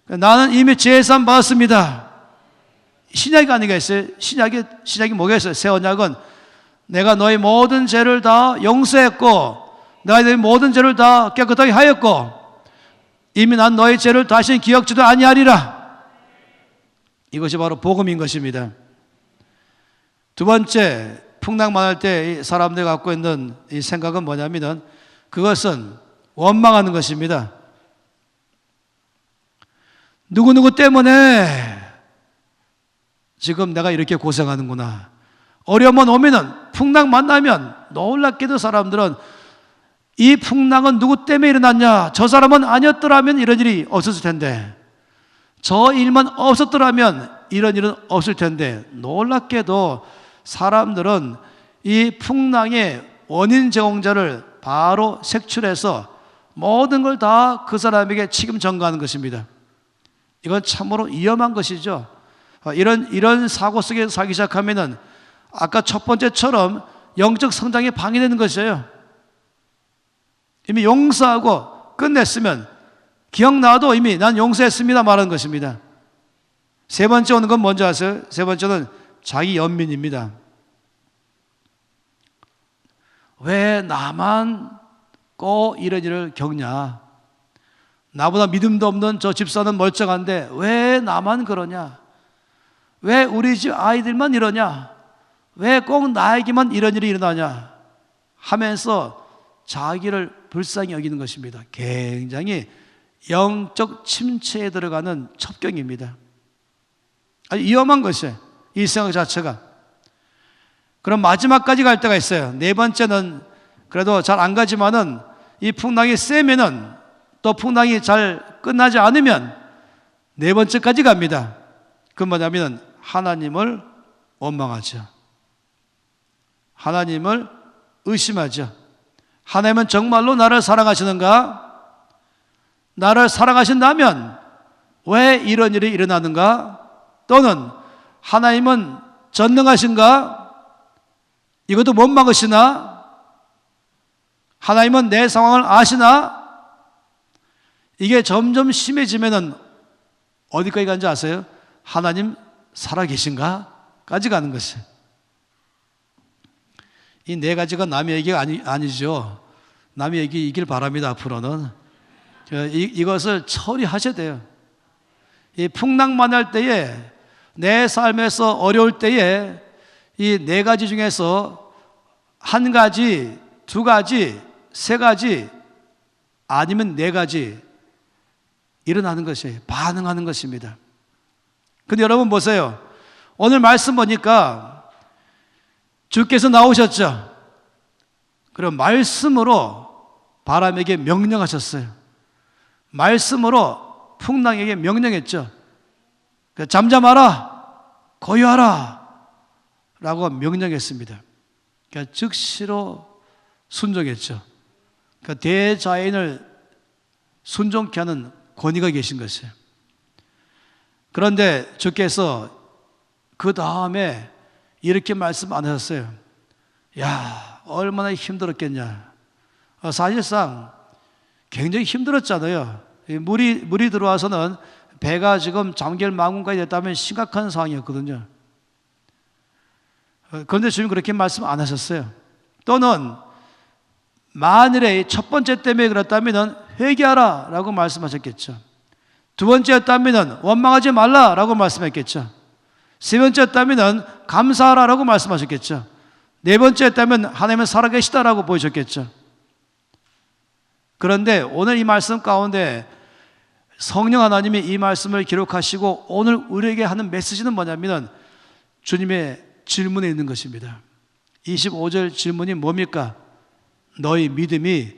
나는 이미 죄사함 받았습니다. 신약이 아니겠어요? 신약이 뭐겠어요? 새 언약은 내가 너의 모든 죄를 다 용서했고 내가 너의 모든 죄를 다 깨끗하게 하였고 이미 난 너의 죄를 다시는 기억지도 아니하리라. 이것이 바로 복음인 것입니다. 두 번째, 풍랑 만날 때 사람들이 갖고 있는 이 생각은 뭐냐면은 그것은 원망하는 것입니다. 누구누구 때문에 지금 내가 이렇게 고생하는구나. 어려움만 오면은 풍랑 만나면 놀랍게도 사람들은 이 풍랑은 누구 때문에 일어났냐? 저 사람은 아니었더라면 이런 일이 없었을 텐데 저 일만 없었더라면 이런 일은 없을 텐데 놀랍게도 사람들은 이 풍랑의 원인 제공자를 바로 색출해서 모든 걸 다 그 사람에게 책임 전가하는 것입니다. 이건 참으로 위험한 것이죠. 이런 사고 속에 살기 시작하면은 아까 첫 번째처럼 영적 성장이 방해되는 것이에요. 이미 용서하고 끝냈으면 기억나도 이미 난 용서했습니다 말하는 것입니다. 세 번째 오는 건 뭔지 아세요? 세 번째는 자기 연민입니다. 왜 나만 꼭 이런 일을 겪냐? 나보다 믿음도 없는 저 집사는 멀쩡한데 왜 나만 그러냐? 왜 우리 집 아이들만 이러냐? 왜 꼭 나에게만 이런 일이 일어나냐? 하면서 자기를 불쌍히 여기는 것입니다. 굉장히 영적 침체에 들어가는 첩경입니다. 아주 위험한 것이에요. 이 생각 자체가. 그럼 마지막까지 갈 때가 있어요. 네 번째는 그래도 잘 안 가지만은 이 풍랑이 세면은 또 풍랑이 잘 끝나지 않으면 네 번째까지 갑니다. 그건 뭐냐면 하나님을 원망하죠. 하나님을 의심하죠. 하나님은 정말로 나를 사랑하시는가? 나를 사랑하신다면 왜 이런 일이 일어나는가? 또는 하나님은 전능하신가? 이것도 못 막으시나? 하나님은 내 상황을 아시나? 이게 점점 심해지면은 어디까지 가는지 아세요? 하나님 살아계신가? 까지 가는 것이에요. 이 네 가지가 남의 얘기가 아니죠. 남의 얘기이길 바랍니다. 앞으로는 이것을 처리하셔야 돼요. 이 풍랑 만날 때에 내 삶에서 어려울 때에 이 네 가지 중에서 한 가지, 두 가지, 세 가지 아니면 네 가지 일어나는 것이에요. 반응하는 것입니다. 근데 여러분 보세요. 오늘 말씀 보니까 주께서 나오셨죠. 그럼 말씀으로 바람에게 명령하셨어요. 말씀으로 풍랑에게 명령했죠. 잠잠하라, 고요하라 라고 명령했습니다. 그러니까 즉시로 순종했죠. 그러니까 대자연을 순종케 하는 권위가 계신 것이에요. 그런데 주께서 그 다음에 이렇게 말씀 안 하셨어요. 야, 얼마나 힘들었겠냐. 사실상 굉장히 힘들었잖아요. 물이 들어와서는 배가 지금 잠결망원까지 됐다면 심각한 상황이었거든요. 그런데 주님 그렇게 말씀 안 하셨어요. 또는 만일에 첫 번째 때문에 그렇다면 회개하라 라고 말씀하셨겠죠. 두 번째였다면 원망하지 말라 라고 말씀했겠죠. 세 번째였다면 감사하라 라고 말씀하셨겠죠. 네 번째였다면 하나님은 살아계시다 라고 보여줬겠죠. 그런데 오늘 이 말씀 가운데 성령 하나님이 이 말씀을 기록하시고 오늘 우리에게 하는 메시지는 뭐냐면 주님의 질문에 있는 것입니다. 25절 질문이 뭡니까? 너희 믿음이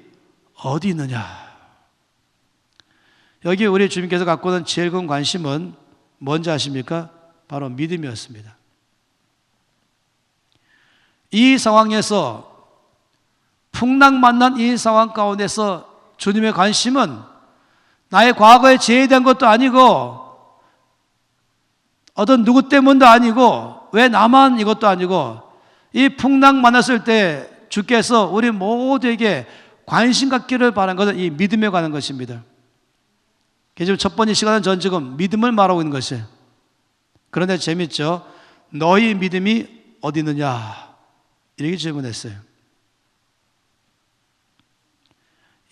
어디 있느냐? 여기 우리 주님께서 갖고 있는 제일 큰 관심은 뭔지 아십니까? 바로 믿음이었습니다. 이 상황에서 풍랑 만난 이 상황 가운데서 주님의 관심은 나의 과거에 죄에 대한 것도 아니고 어떤 누구 때문도 아니고 왜 나만 이것도 아니고 이 풍랑 만났을 때 주께서 우리 모두에게 관심 갖기를 바란 것은 이 믿음에 관한 것입니다. 지금 첫 번째 시간은 전 지금 믿음을 말하고 있는 것이에요. 그런데 재밌죠? 너희 믿음이 어디 있느냐? 이렇게 질문했어요.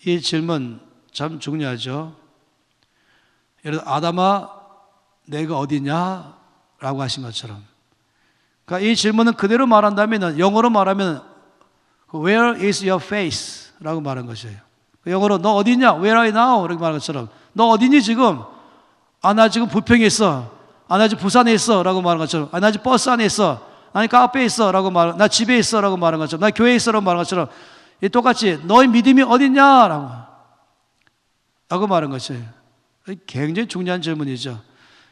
이 질문 참 중요하죠. 예를 들어 아담아 내가 어디 있냐? 라고 하신 것처럼. 그러니까 이 질문은 그대로 말한다면 영어로 말하면 Where is your face? 라고 말한 것이에요. 영어로 너 어디 있냐? Where are you now? 이렇게 말한 것처럼 너 어디니 지금? 아 나 지금 부평에 있어. 아 나 지금 부산에 있어 라고 말한 것처럼 아 나 지금 버스 안에 있어. 아니 카페에 있어 라고 말한 나 집에 있어 라고 말한 것처럼 나 교회에 있어 라고 말한 것처럼 똑같이 너의 믿음이 어디 있냐? 라고 말한 것이에요. 굉장히 중요한 질문이죠.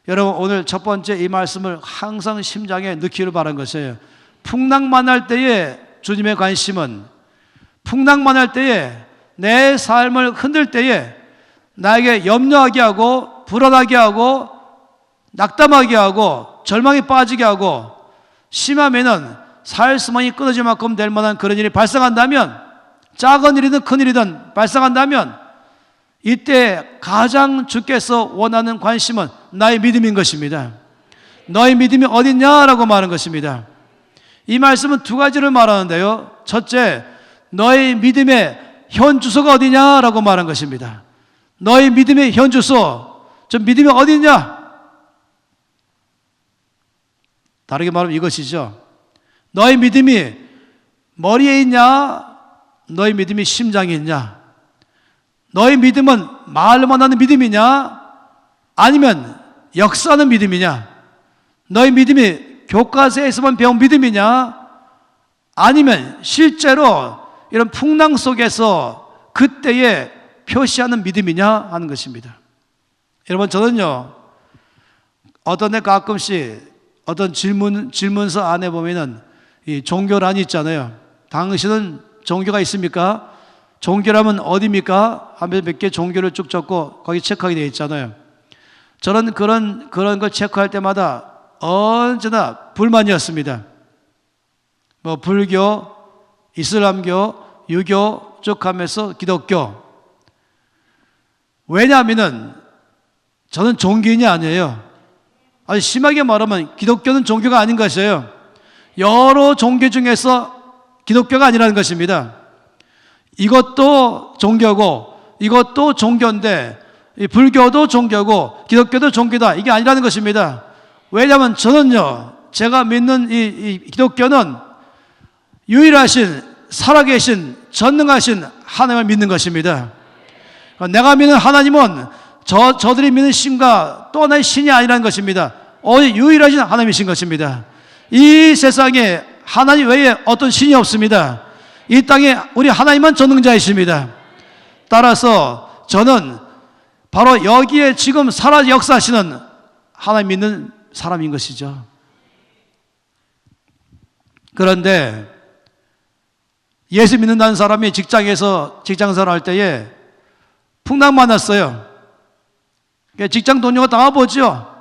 여러분 오늘 첫 번째 이 말씀을 항상 심장에 넣기를 바란 것이에요. 풍랑 만날 때에 주님의 관심은 풍랑 만날 때에 내 삶을 흔들 때에 나에게 염려하게 하고 불안하게 하고 낙담하게 하고 절망에 빠지게 하고 심하면은 살 수만이 끊어질 만큼 될 만한 그런 일이 발생한다면 작은 일이든 큰 일이든 발생한다면 이때 가장 주께서 원하는 관심은 나의 믿음인 것입니다. 너의 믿음이 어딨냐라고 말하는 것입니다. 이 말씀은 두 가지를 말하는데요. 첫째, 너의 믿음의 현 주소가 어디냐라고 말한 것입니다. 너의 믿음의 현 주소, 저 믿음이 어디냐? 다르게 말하면 이것이죠. 너의 믿음이 머리에 있냐? 너의 믿음이 심장에 있냐? 너의 믿음은 말로만 하는 믿음이냐? 아니면 역사하는 믿음이냐? 너의 믿음이 교과서에서만 배운 믿음이냐? 아니면 실제로 이런 풍랑 속에서 그때에 표시하는 믿음이냐 하는 것입니다. 여러분 저는요 어떤 데 가끔씩 어떤 질문서 안에 보면은 이 종교란이 있잖아요. 당신은 종교가 있습니까? 종교라면 어디입니까? 하면서 몇 개 종교를 쭉 적고 거기 체크하게 되어 있잖아요. 저는 그런 걸 체크할 때마다 언제나 불만이었습니다. 뭐 불교, 이슬람교, 유교 쭉 하면서 기독교. 왜냐하면은 저는 종교인이 아니에요. 아주 심하게 말하면 기독교는 종교가 아닌 것이에요. 여러 종교 중에서 기독교가 아니라는 것입니다. 이것도 종교고 이것도 종교인데 불교도 종교고 기독교도 종교다. 이게 아니라는 것입니다. 왜냐하면 저는요 제가 믿는 이 기독교는 유일하신 살아계신 전능하신 하나님을 믿는 것입니다. 내가 믿는 하나님은 저들이 믿는 신과 또 하나의 신이 아니라는 것입니다. 오직 유일하신 하나님이신 것입니다. 이 세상에 하나님 외에 어떤 신이 없습니다. 이 땅에 우리 하나님만 전능자이십니다. 따라서 저는 바로 여기에 지금 살아 역사하시는 하나님 믿는 사람인 것이죠. 그런데 예수 믿는다는 사람이 직장에서 직장생활 할 때에 풍랑 만났어요. 직장 동료가 당해보죠.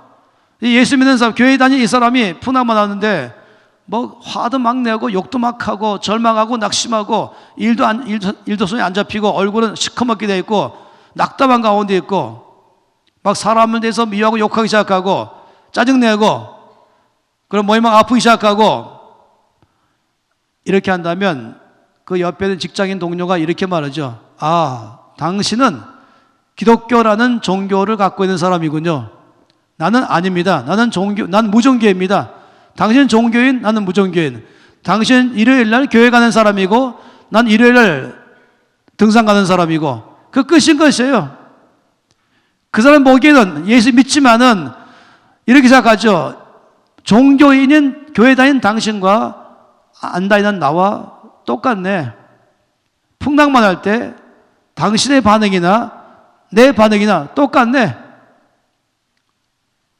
예수 믿는 사람, 교회 다니는 이 사람이 풍랑 만났는데 뭐 화도 막 내고 욕도 막 하고 절망하고 낙심하고 일도 손에 안 잡히고 얼굴은 시커멓게 돼 있고 낙담한 가운데 있고 막 사람을 대해서 미워하고 욕하기 시작하고 짜증내고 그럼 몸이 막 아프기 시작하고 이렇게 한다면 그 옆에 있는 직장인 동료가 이렇게 말하죠. 아, 당신은 기독교라는 종교를 갖고 있는 사람이군요. 나는 아닙니다. 난 무종교입니다. 당신은 종교인, 나는 무종교인. 당신 일요일 날 교회 가는 사람이고 난 일요일 날 등산 가는 사람이고 그 끝인 것이에요. 그 사람 보기에는 예수 믿지만은 이렇게 생각하죠. 종교인인 교회 다니는 당신과 안 다니는 나와 똑같네. 풍랑만 할 때 당신의 반응이나 내 반응이나 똑같네.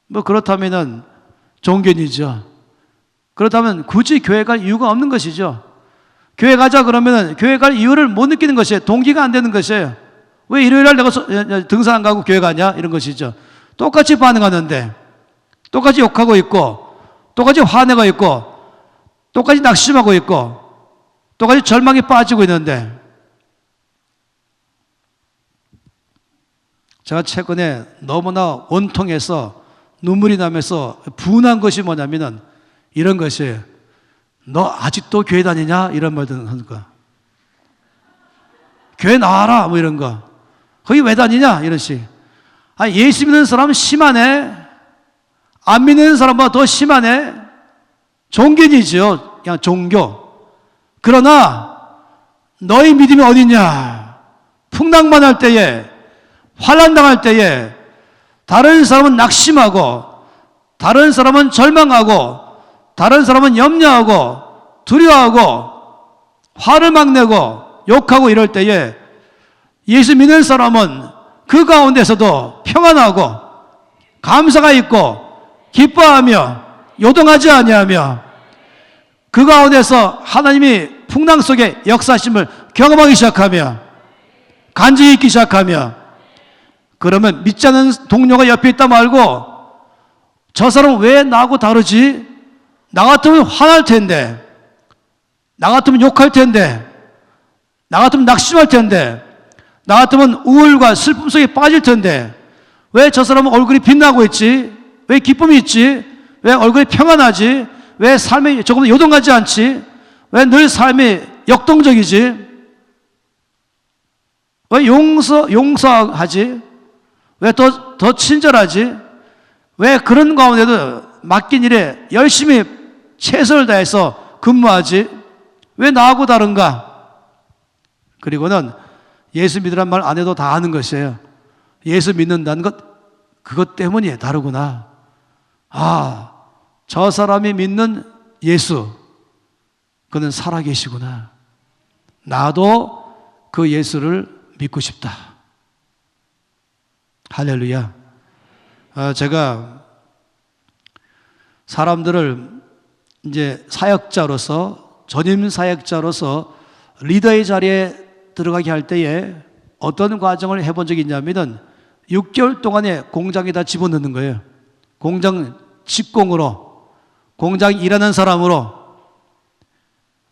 뭐 그렇다면은 종교인이죠. 그렇다면 굳이 교회 갈 이유가 없는 것이죠. 교회 가자 그러면은 교회 갈 이유를 못 느끼는 것이에요. 동기가 안 되는 것이에요. 왜 일요일 날 내가 등산 안 가고 교회 가냐? 이런 것이죠. 똑같이 반응하는데 똑같이 욕하고 있고 똑같이 화내고 있고 똑같이 낙심하고 있고 똑같이 절망에 빠지고 있는데 제가 최근에 너무나 원통해서 눈물이 나면서 분한 것이 뭐냐면은 이런 것이에요. 너 아직도 교회 다니냐? 이런 말들 하는 거. 교회 나와라 뭐 이런 거. 거기 왜 다니냐? 이런 식. 아니, 예수 믿는 사람은 심하네. 안 믿는 사람보다 더 심하네. 종교인이죠. 그냥 종교. 그러나 너희 믿음이 어디냐? 풍랑만 할 때에 환난 당할 때에 다른 사람은 낙심하고 다른 사람은 절망하고 다른 사람은 염려하고 두려워하고 화를 막 내고 욕하고 이럴 때에 예수 믿는 사람은 그 가운데서도 평안하고 감사가 있고 기뻐하며 요동하지 아니하며 그 가운데서 하나님이 풍랑 속에 역사하심을 경험하기 시작하며 간증이 있기 시작하며 그러면 믿지 않는 동료가 옆에 있다 말고 저 사람은 왜 나하고 다르지? 나 같으면 화날 텐데 나 같으면 욕할 텐데 나 같으면 낙심할 텐데 나 같으면 우울과 슬픔 속에 빠질 텐데 왜 저 사람은 얼굴이 빛나고 있지? 왜 기쁨이 있지? 왜 얼굴이 평안하지? 왜 삶이 조금 요동하지 않지? 왜 늘 삶이 역동적이지? 왜 용서하지? 왜 더 친절하지? 왜 그런 가운데도 맡긴 일에 열심히 최선을 다해서 근무하지? 왜 나하고 다른가? 그리고는 예수 믿으란 말 안 해도 다 아는 것이에요. 예수 믿는다는 것, 그것 때문이 다르구나. 아, 저 사람이 믿는 예수, 그는 살아계시구나. 나도 그 예수를 믿고 싶다. 할렐루야. 제가 사람들을 이제 사역자로서, 전임 사역자로서 리더의 자리에 들어가게 할 때에 어떤 과정을 해본 적이 있냐면은 6개월 동안에 공장에다 집어넣는 거예요. 공장 직공으로, 공장 일하는 사람으로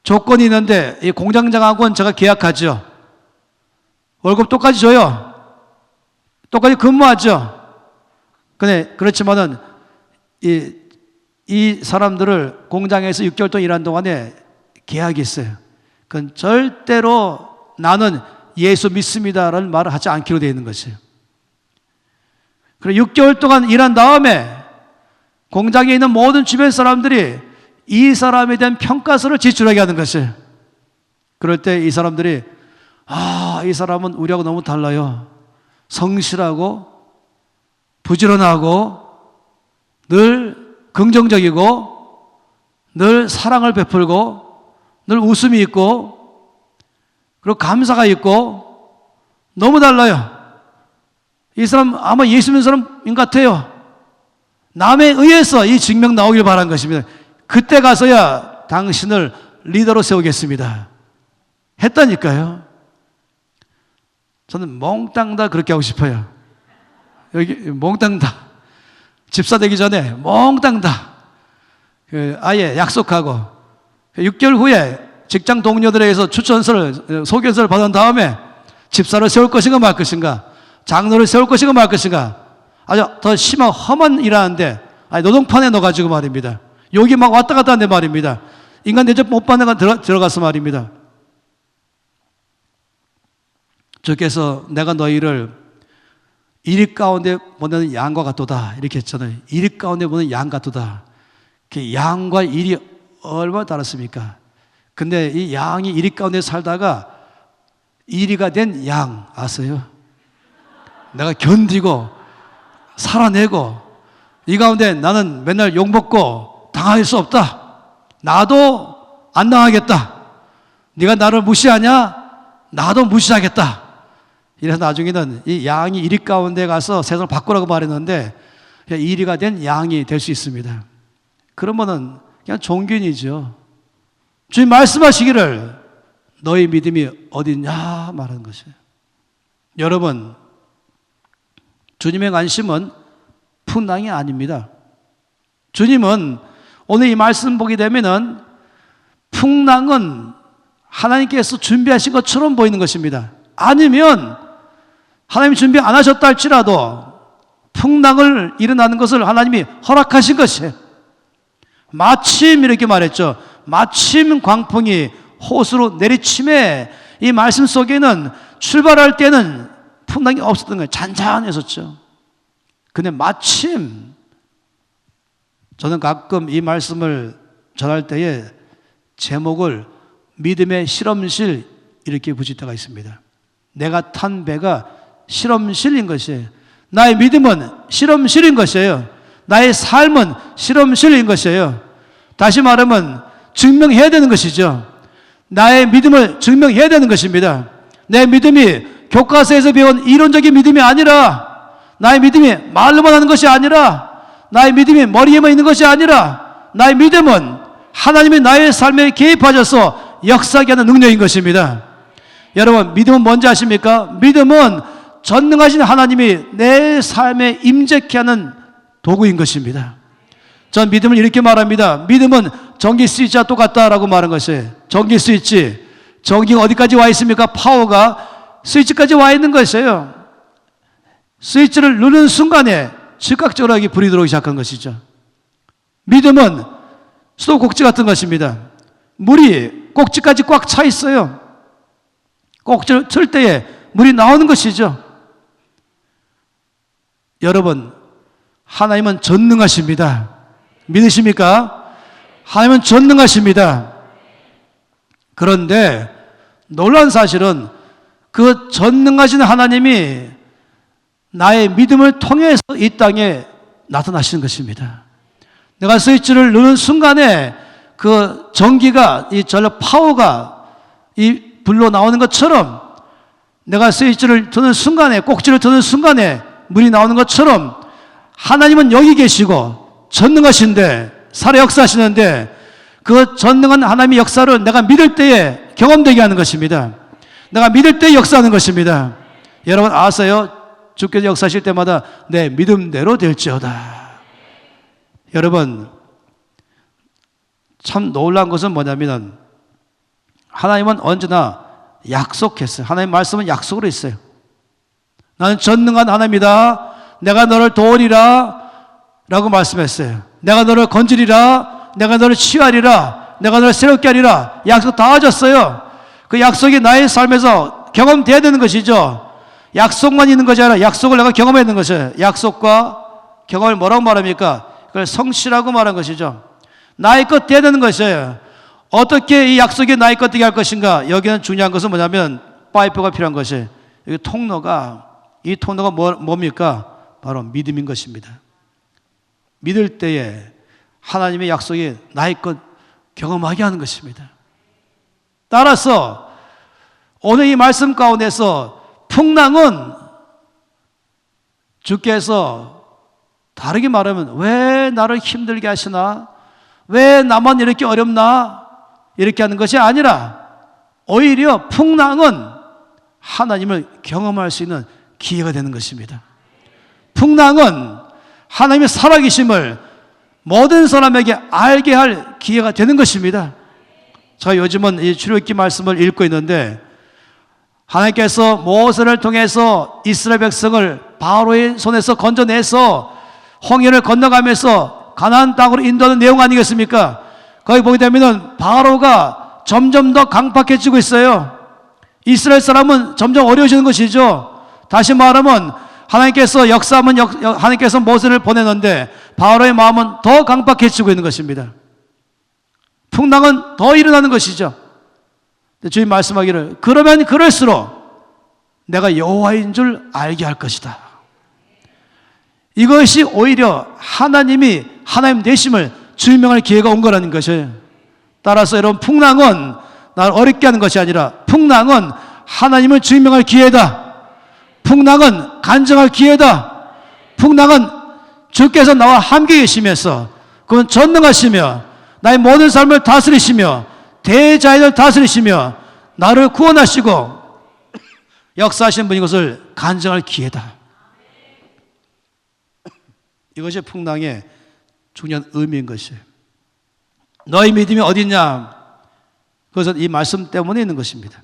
조건이 있는데 이 공장장하고는 제가 계약하죠. 월급 똑같이 줘요. 똑같이 근무하죠. 근데 그렇지만은 이 사람들을 공장에서 6개월 동안 일한 동안에 계약이 있어요. 그건 절대로 나는 예수 믿습니다라는 말을 하지 않기로 되어 있는 것이에요. 그리고 6개월 동안 일한 다음에 공장에 있는 모든 주변 사람들이 이 사람에 대한 평가서를 제출하게 하는 것이에요. 그럴 때 이 사람들이 이 사람은 우리하고 너무 달라요. 성실하고 부지런하고 늘 긍정적이고 늘 사랑을 베풀고 늘 웃음이 있고 그리고 감사가 있고 너무 달라요. 이 사람 아마 예수 믿는 사람인 것 같아요. 남에 의해서 이 증명 나오길 바란 것입니다. 그때 가서야 당신을 리더로 세우겠습니다. 했다니까요. 저는 몽땅 다 그렇게 하고 싶어요. 여기 몽땅 다. 집사 되기 전에 몽땅 다. 아예 약속하고 6개월 후에 직장 동료들에게서 추천서를, 소개서를 받은 다음에 집사를 세울 것인가 말 것인가, 장로를 세울 것인가 말 것인가, 아주 더 심한 험한 일하는데 노동판에 넣어가지고 말입니다. 여기 막 왔다 갔다 하는데 말입니다. 인간 대접 못 받는 건 들어가서 말입니다. 주께서 내가 너희를 이리 가운데 보내는 양과 같도다 이렇게 했잖아요. 이리 가운데 보내는 양 같도다. 양과 일이 얼마나 다릅습니까? 근데 이 양이 이리 가운데 살다가 이리가 된 양 아세요? 내가 견디고 살아내고 이 가운데 나는 맨날 욕먹고 당할 수 없다. 나도 안 당하겠다. 네가 나를 무시하냐? 나도 무시하겠다. 이래서 나중에는 이 양이 이리 가운데 가서 세상을 바꾸라고 말했는데 이리가 된 양이 될 수 있습니다. 그러면은 그냥 종균이죠. 주님 말씀하시기를 너희 믿음이 어딨냐 말하는 것이에요. 여러분, 주님의 관심은 풍랑이 아닙니다. 주님은 오늘 이 말씀 보게 되면은 풍랑은 하나님께서 준비하신 것처럼 보이는 것입니다. 아니면 하나님이 준비 안 하셨다 할지라도 풍랑을 일어나는 것을 하나님이 허락하신 것이에요. 마침 이렇게 말했죠. 마침 광풍이 호수로 내리침에 이 말씀 속에는 출발할 때는 풍랑이 없었던 거예요. 잔잔했었죠. 근데 마침 저는 가끔 이 말씀을 전할 때에 제목을 믿음의 실험실 이렇게 붙일 때가 있습니다. 내가 탄 배가 실험실인 것이에요. 나의 믿음은 실험실인 것이에요. 나의 삶은 실험실인 것이에요. 다시 말하면 증명해야 되는 것이죠. 나의 믿음을 증명해야 되는 것입니다. 내 믿음이 교과서에서 배운 이론적인 믿음이 아니라, 나의 믿음이 말로만 하는 것이 아니라, 나의 믿음이 머리에만 있는 것이 아니라, 나의 믿음은 하나님이 나의 삶에 개입하셔서 역사하게 하는 능력인 것입니다. 여러분, 믿음은 뭔지 아십니까? 믿음은 전능하신 하나님이 내 삶에 임재케 하는 도구인 것입니다. 전 믿음을 이렇게 말합니다. 믿음은 전기 스위치와 똑같다라고 말한 것이에요. 전기 스위치, 전기가 어디까지 와 있습니까? 파워가 스위치까지 와 있는 것이에요. 스위치를 누르는 순간에 즉각적으로 불이 들어오기 시작한 것이죠. 믿음은 수도꼭지 같은 것입니다. 물이 꼭지까지 꽉 차 있어요. 꼭지를 틀 때에 물이 나오는 것이죠. 여러분, 하나님은 전능하십니다. 믿으십니까? 하나님은 전능하십니다. 그런데 놀라운 사실은 그 전능하신 하나님이 나의 믿음을 통해서 이 땅에 나타나시는 것입니다. 내가 스위치를 누르는 순간에 그 전기가, 이 전력 파워가 이 불로 나오는 것처럼, 내가 스위치를 드는 순간에, 꼭지를 드는 순간에 물이 나오는 것처럼 하나님은 여기 계시고 전능하신데, 살아 역사하시는데, 그 전능한 하나님의 역사를 내가 믿을 때에 경험되게 하는 것입니다. 내가 믿을 때 역사하는 것입니다. 여러분 아세요? 주께서 역사하실 때마다 내 믿음대로 될지어다. 여러분, 참 놀라운 것은 뭐냐면 하나님은 언제나 약속했어요. 하나님 말씀은 약속으로 있어요. 나는 전능한 하나님이다. 내가 너를 도우리라 라고 말씀했어요. 내가 너를 건지리라. 내가 너를 치유하리라. 내가 너를 새롭게 하리라. 약속 다 하셨어요. 그 약속이 나의 삶에서 경험돼야 되는 것이죠. 약속만 있는 것이 아니라 약속을 내가 경험해야 되는 것이에요. 약속과 경험을 뭐라고 말합니까? 그걸 성취라고 말한 것이죠. 나의 것 돼야 되는 것이에요. 어떻게 이 약속이 나의 것 되게 할 것인가? 여기는 중요한 것은 뭐냐면 파이프가 필요한 것이에요. 이 통로가 뭡니까? 바로 믿음인 것입니다. 믿을 때에 하나님의 약속이 나의 것 경험하게 하는 것입니다. 따라서 오늘 이 말씀 가운데서 풍랑은 주께서 다르게 말하면 왜 나를 힘들게 하시나? 왜 나만 이렇게 어렵나? 이렇게 하는 것이 아니라 오히려 풍랑은 하나님을 경험할 수 있는 기회가 되는 것입니다. 풍랑은 하나님의 살아계심을 모든 사람에게 알게 할 기회가 되는 것입니다. 제가 요즘은 이 출애굽기 말씀을 읽고 있는데 하나님께서 모세를 통해서 이스라엘 백성을 바로의 손에서 건져내서 홍해를 건너가면서 가나안 땅으로 인도하는 내용 아니겠습니까? 거기 보게 되면은 바로가 점점 더 강팍해지고 있어요. 이스라엘 사람은 점점 어려워지는 것이죠. 다시 말하면 하나님께서 역사하면 하나님께서 모세를 보내는데 바로의 마음은 더 강팍해지고 있는 것입니다. 풍랑은 더 일어나는 것이죠. 주님 말씀하기를 그러면 그럴수록 내가 여호와인 줄 알게 할 것이다. 이것이 오히려 하나님이 하나님 되심을 증명할 기회가 온 거라는 것이에요. 따라서 여러분 풍랑은 나를 어렵게 하는 것이 아니라 풍랑은 하나님을 증명할 기회다. 풍랑은 간증할 기회다. 풍랑은 주께서 나와 함께 계시면서 그건 전능하시며 나의 모든 삶을 다스리시며 대자연을 다스리시며 나를 구원하시고 역사하시는 분인 것을 간증할 기회다. 이것이 풍랑의 중요한 의미인 것이에요. 너희 믿음이 어디 있냐? 그것은 이 말씀 때문에 있는 것입니다.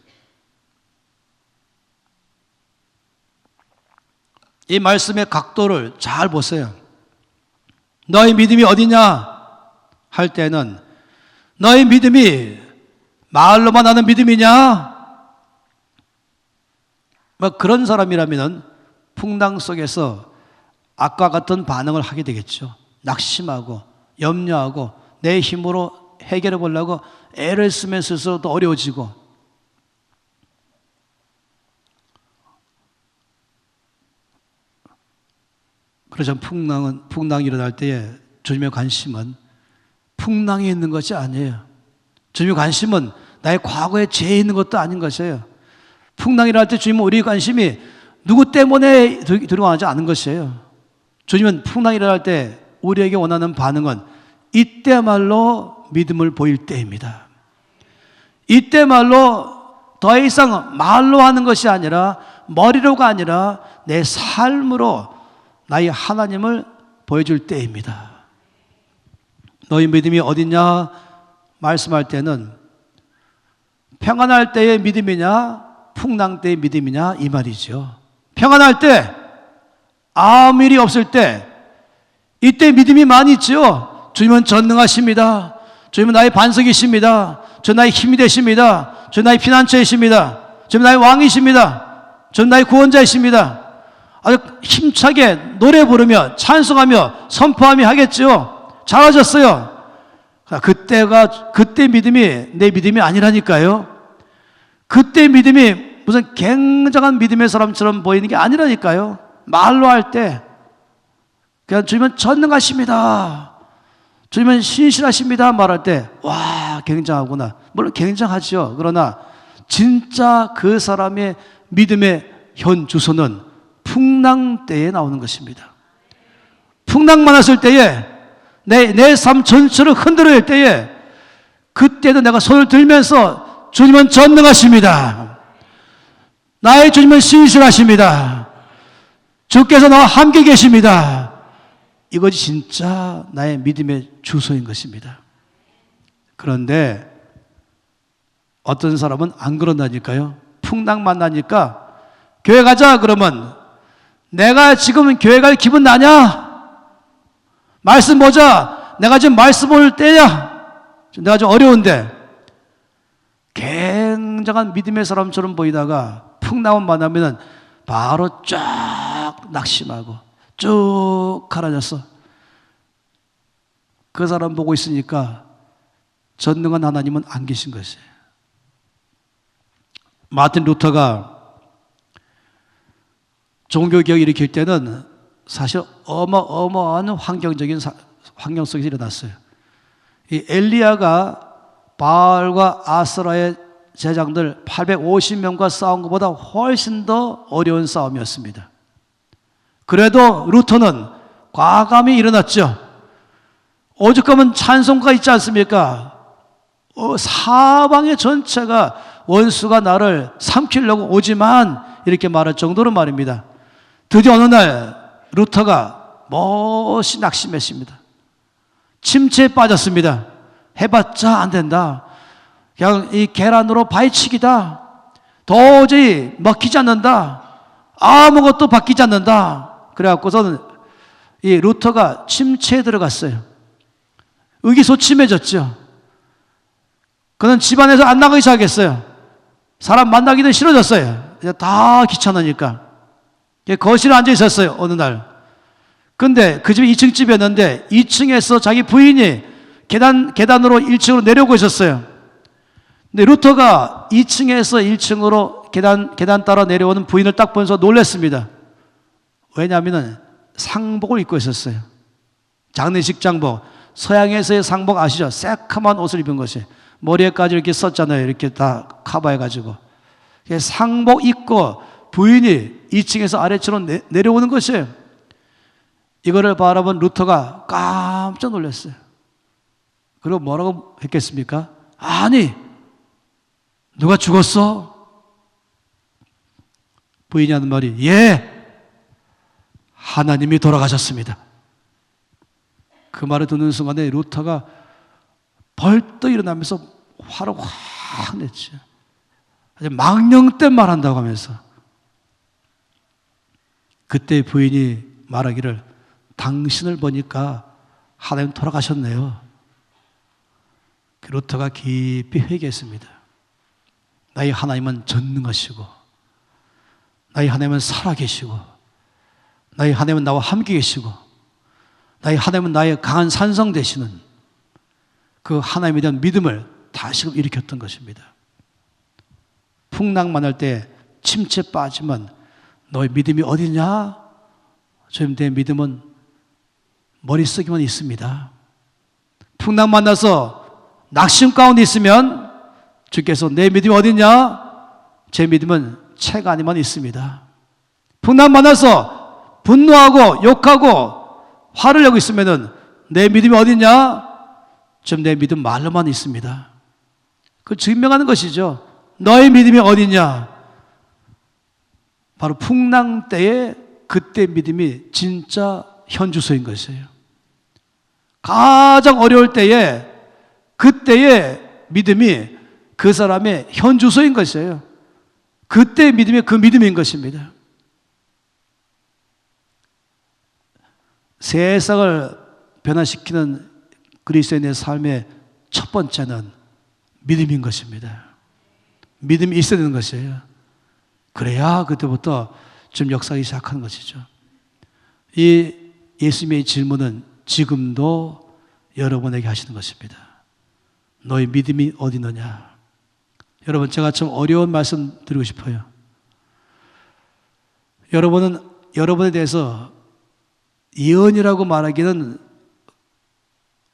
이 말씀의 각도를 잘 보세요. 너희 믿음이 어디냐 할 때는 너희 믿음이 말로만 하는 믿음이냐? 뭐 그런 사람이라면 풍랑 속에서 아까 같은 반응을 하게 되겠죠. 낙심하고 염려하고 내 힘으로 해결해 보려고 애를 쓰면 쓸수록 더 어려워지고 그래서 풍랑이 일어날 때에 주님의 관심은 풍랑이 있는 것이 아니에요. 주님의 관심은 나의 과거에 죄 있는 것도 아닌 것이에요. 풍랑이 일어날 때 주님은 우리의 관심이 누구 때문에 들어가지 않은 것이에요. 주님은 풍랑이 일어날 때 우리에게 원하는 반응은 이때말로 믿음을 보일 때입니다. 이때말로 더 이상 말로 하는 것이 아니라 머리로가 아니라 내 삶으로 나의 하나님을 보여줄 때입니다. 너희 믿음이 어딨냐 말씀할 때는 평안할 때의 믿음이냐 풍랑 때의 믿음이냐 이 말이죠. 평안할 때 아무 일이 없을 때 이때 믿음이 많이 있죠. 주님은 전능하십니다. 주님은 나의 반석이십니다. 주님 나의 힘이 되십니다. 주님 나의 피난처이십니다. 주님 나의 왕이십니다. 주님 나의 구원자이십니다. 아주 힘차게 노래 부르며 찬송하며 선포하며 하겠죠. 잘하셨어요. 그때 믿음이 내 믿음이 아니라니까요. 그때 믿음이 무슨 굉장한 믿음의 사람처럼 보이는 게 아니라니까요. 말로 할 때 그냥 주님은 전능하십니다. 주님은 신실하십니다 말할 때 와 굉장하구나. 물론 굉장하죠. 그러나 진짜 그 사람의 믿음의 현 주소는 풍랑 때에 나오는 것입니다. 풍랑 많았을 때에 내 삶 전체를 흔들어낼 때에 그때도 내가 손을 들면서 주님은 전능하십니다. 나의 주님은 신실하십니다. 주께서 나와 함께 계십니다. 이것이 진짜 나의 믿음의 주소인 것입니다. 그런데 어떤 사람은 안 그런다니까요. 풍랑 만나니까 교회 가자 그러면 내가 지금 교회 갈 기분 나냐? 말씀 보자. 내가 지금 말씀 볼 때야. 내가 좀 어려운데 굉장한 믿음의 사람처럼 보이다가 풍랑을 만나면 바로 쫙 낙심하고 쭉 가라앉았어. 그 사람 보고 있으니까 전능한 하나님은 안 계신 것이에요. 마틴 루터가 종교개혁을 일으킬 때는 사실 어마어마한 환경 속에서 일어났어요. 이 엘리야가 바알과 아스라의 제장들 850명과 싸운 것보다 훨씬 더 어려운 싸움이었습니다. 그래도 루터는 과감히 일어났죠. 오죽하면 찬송가 있지 않습니까? 사방의 전체가 원수가 나를 삼키려고 오지만 이렇게 말할 정도로 말입니다. 드디어 어느 날 루터가 몹시 낙심했습니다. 침체에 빠졌습니다. 해봤자 안 된다. 그냥 이 계란으로 바위치기다. 도저히 먹히지 않는다. 아무것도 바뀌지 않는다. 그래갖고서는 이 루터가 침체에 들어갔어요. 의기소침해졌죠. 그는 집안에서 안 나가기 시작했어요. 사람 만나기도 싫어졌어요. 이제 다 귀찮으니까. 거실에 앉아 있었어요, 어느 날. 근데 그 집이 2층 집이었는데 2층에서 자기 부인이 계단으로 1층으로 내려오고 있었어요. 근데 루터가 2층에서 1층으로 계단 따라 내려오는 부인을 딱 보면서 놀랐습니다. 왜냐하면 상복을 입고 있었어요. 장례식 장복. 서양에서의 상복 아시죠? 새카만 옷을 입은 것이. 머리에까지 이렇게 썼잖아요. 이렇게 다 커버해가지고. 상복 입고 부인이 2층에서 아래층으로 내려오는 것이에요. 이거를 바라본 루터가 깜짝 놀랐어요. 그리고 뭐라고 했겠습니까? 아니, 누가 죽었어? 부인이 하는 말이, 예, 하나님이 돌아가셨습니다. 그 말을 듣는 순간에 루터가 벌떡 일어나면서 화를 확 냈죠. 아주 망령된 말 한다고 하면서. 그때 부인이 말하기를, 당신을 보니까 하나님 돌아가셨네요. 루터가 깊이 회개했습니다. 나의 하나님은 전능하시고, 나의 하나님은 살아계시고, 나의 하나님은 나와 함께 계시고, 나의 하나님은 나의 강한 산성 되시는 그 하나님에 대한 믿음을 다시금 일으켰던 것입니다. 풍랑만 할 때 침체 빠지면 너의 믿음이 어디냐? 주님, 내 믿음은 머릿속에만 있습니다. 풍랑 만나서 낙심 가운데 있으면 주께서 내 믿음이 어디냐? 제 믿음은 책 안에만 있습니다. 풍랑 만나서 분노하고 욕하고 화를 내고 있으면 내 믿음이 어디냐? 지금 내 믿음 말로만 있습니다. 그걸 증명하는 것이죠. 너의 믿음이 어디냐? 바로 풍랑 때에 그때 믿음이 진짜 현주소인 것이에요. 가장 어려울 때에 그때의 믿음이 그 사람의 현주소인 것이에요. 그때의 믿음이 그 믿음인 것입니다. 세상을 변화시키는 그리스도인의 삶의 첫 번째는 믿음인 것입니다. 믿음이 있어야 되는 것이에요. 그래야 그때부터 좀 역사하기 시작하는 것이죠. 이 예수님의 질문은 지금도 여러분에게 하시는 것입니다. 너의 믿음이 어디 있느냐? 여러분, 제가 좀 어려운 말씀 드리고 싶어요. 여러분은 여러분에 대해서 예언이라고 말하기는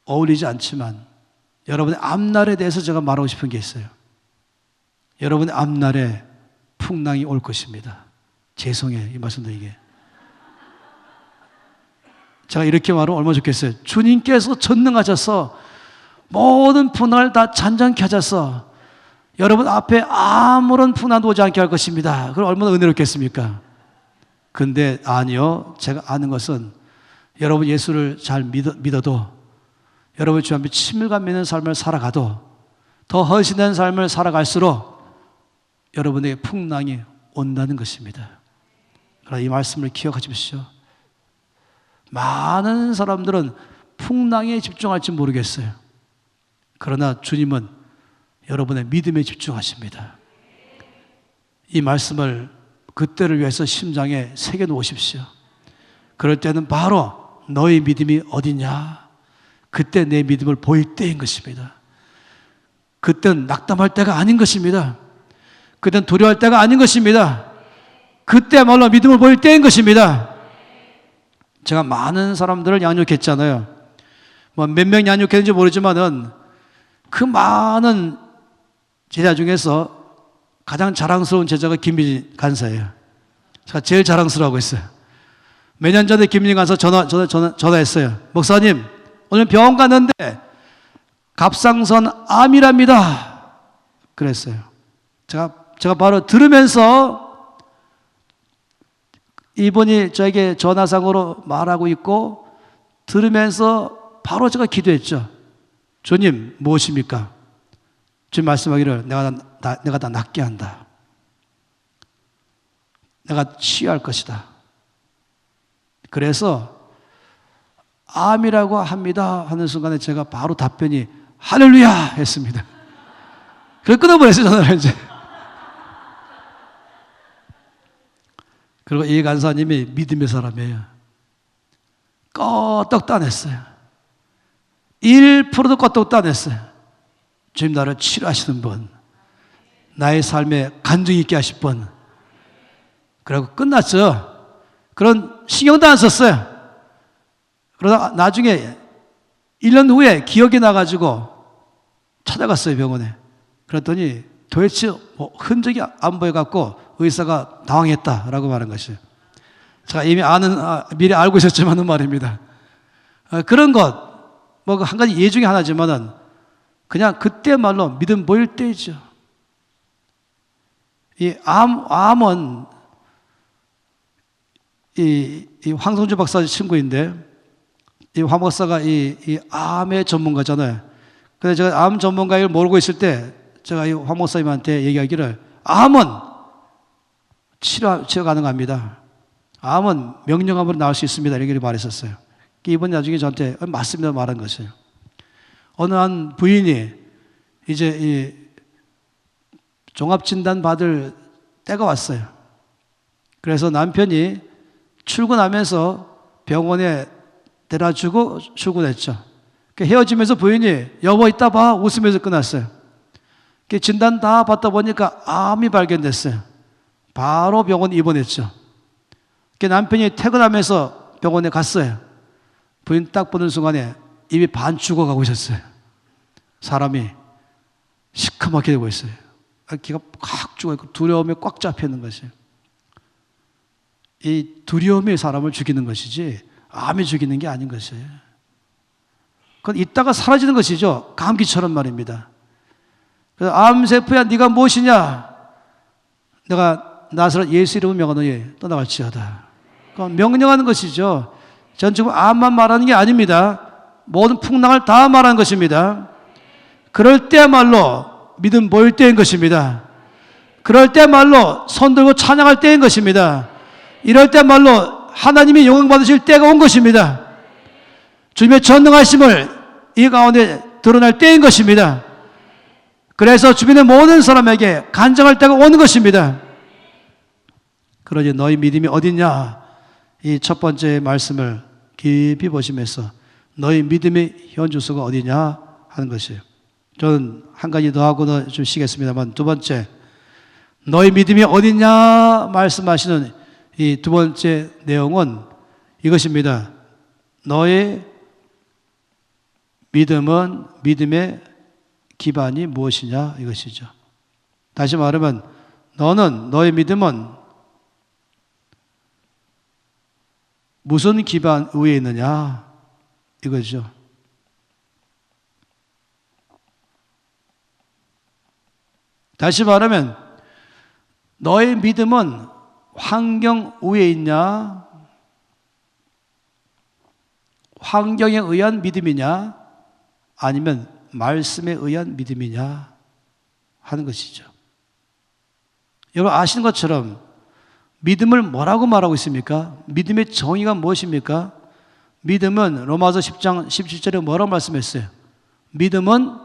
어울리지 않지만 여러분의 앞날에 대해서 제가 말하고 싶은 게 있어요. 여러분의 앞날에 풍랑이 올 것입니다. 죄송해요, 이 말씀드리게. 제가 이렇게 말하면 얼마나 좋겠어요. 주님께서 전능하셔서 모든 풍랑을 다 잔잔케 하셔서 여러분 앞에 아무런 풍랑도 오지 않게 할 것입니다. 그럼 얼마나 은혜롭겠습니까? 근데 아니요, 제가 아는 것은 여러분 예수를 잘 믿어도 여러분 주 앞에 친밀감 있는 삶을 살아가도 더 헌신된 삶을 살아갈수록 여러분에게 풍랑이 온다는 것입니다. 그러나 이 말씀을 기억하십시오. 많은 사람들은 풍랑에 집중할지 모르겠어요. 그러나 주님은 여러분의 믿음에 집중하십니다. 이 말씀을 그때를 위해서 심장에 새겨놓으십시오. 그럴 때는 바로 너의 믿음이 어디냐? 그때 내 믿음을 보일 때인 것입니다. 그때는 낙담할 때가 아닌 것입니다. 그때는 두려워할 때가 아닌 것입니다. 그때야말로 믿음을 보일 때인 것입니다. 제가 많은 사람들을 양육했잖아요. 뭐 몇 명 양육했는지 모르지만은 그 많은 제자 중에서 가장 자랑스러운 제자가 김민진 간사예요. 제가 제일 자랑스러워하고 있어요. 몇 년 전에 김영 가서 전화했어요. 목사님, 오늘 병원 갔는데 갑상선 암이랍니다. 그랬어요. 제가 바로 들으면서 이분이 저에게 전화상으로 말하고 있고 들으면서 바로 제가 기도했죠. 주님, 무엇입니까? 주님 말씀하기를 내가 다 낫게 한다. 내가 치유할 것이다. 그래서 암이라고 합니다 하는 순간에 제가 바로 답변이 할렐루야 했습니다. 그래서 끊어버렸어요, 전화를 이제. 그리고 이 간사님이 믿음의 사람이에요. 껐떡도 안 했어요. 1%도 껐떡도 안 했어요. 주님 나를 치료하시는 분, 나의 삶에 간증 있게 하실 분. 그리고 끝났죠. 그런 신경도 안 썼어요. 그러다 나중에 1년 후에 기억이 나가지고 찾아갔어요, 병원에. 그랬더니 도대체 뭐 흔적이 안 보여갖고 의사가 당황했다라고 말한 것이에요. 제가 이미 미리 알고 있었지만은 말입니다. 그런 것, 뭐 한 가지 예 중에 하나지만은 그냥 그때 말로 믿음 보일 때이죠. 이 암은 이 황성주 박사 친구인데 이 황 박사가 이 암의 전문가잖아요. 그래서 제가 암 전문가를 모르고 있을 때 제가 이 황 목사님한테 얘기하기를 암은 치료 가능합니다. 암은 명령암으로 나올 수 있습니다. 이렇게 말했었어요. 이분이 나중에 저한테 맞습니다 말한 것이에요. 어느 한 부인이 이제 이 종합진단 받을 때가 왔어요. 그래서 남편이 출근하면서 병원에 데려주고 출근했죠. 헤어지면서 부인이 여보 이따 봐 웃으면서 끝났어요. 진단 다 받다 보니까 암이 발견됐어요. 바로 병원 입원했죠. 남편이 퇴근하면서 병원에 갔어요. 부인 딱 보는 순간에 입이 반 죽어가고 있었어요. 사람이 시커멓게 되고 있어요. 기가 확 죽어있고 두려움에 꽉 잡혀있는 것이에요. 이 두려움이 사람을 죽이는 것이지 암이 죽이는 게 아닌 것이에요. 그건 있다가 사라지는 것이죠. 감기처럼 말입니다. 그래서 암세포야 네가 무엇이냐? 내가 나사렛 예수 이름을 명하노니 떠나갈지어다. 그건 명령하는 것이죠. 전 지금 암만 말하는 게 아닙니다. 모든 풍랑을 다 말하는 것입니다. 그럴 때야말로 믿음 보일 때인 것입니다. 그럴 때야말로 손 들고 찬양할 때인 것입니다. 이럴 때야말로 하나님이 영광 받으실 때가 온 것입니다. 주님의 전능하심을 이 가운데 드러날 때인 것입니다. 그래서 주변의 모든 사람에게 간증할 때가 오는 것입니다. 그러니 너희 믿음이 어딨냐? 이 첫 번째 말씀을 깊이 보시면서 너희 믿음의 현주소가 어디냐 하는 것이에요. 저는 한 가지 더 하고 좀 쉬겠습니다만 두 번째, 너희 믿음이 어디냐 말씀하시는 이 두 번째 내용은 이것입니다. 너의 믿음은 믿음의 기반이 무엇이냐 이것이죠. 다시 말하면 너의 믿음은 무슨 기반 위에 있느냐 이거죠. 다시 말하면 너의 믿음은 환경 위에 있냐, 환경에 의한 믿음이냐, 아니면 말씀에 의한 믿음이냐 하는 것이죠. 여러분 아시는 것처럼 믿음을 뭐라고 말하고 있습니까? 믿음의 정의가 무엇입니까? 믿음은 로마서 10장 17절에 뭐라고 말씀했어요? 믿음은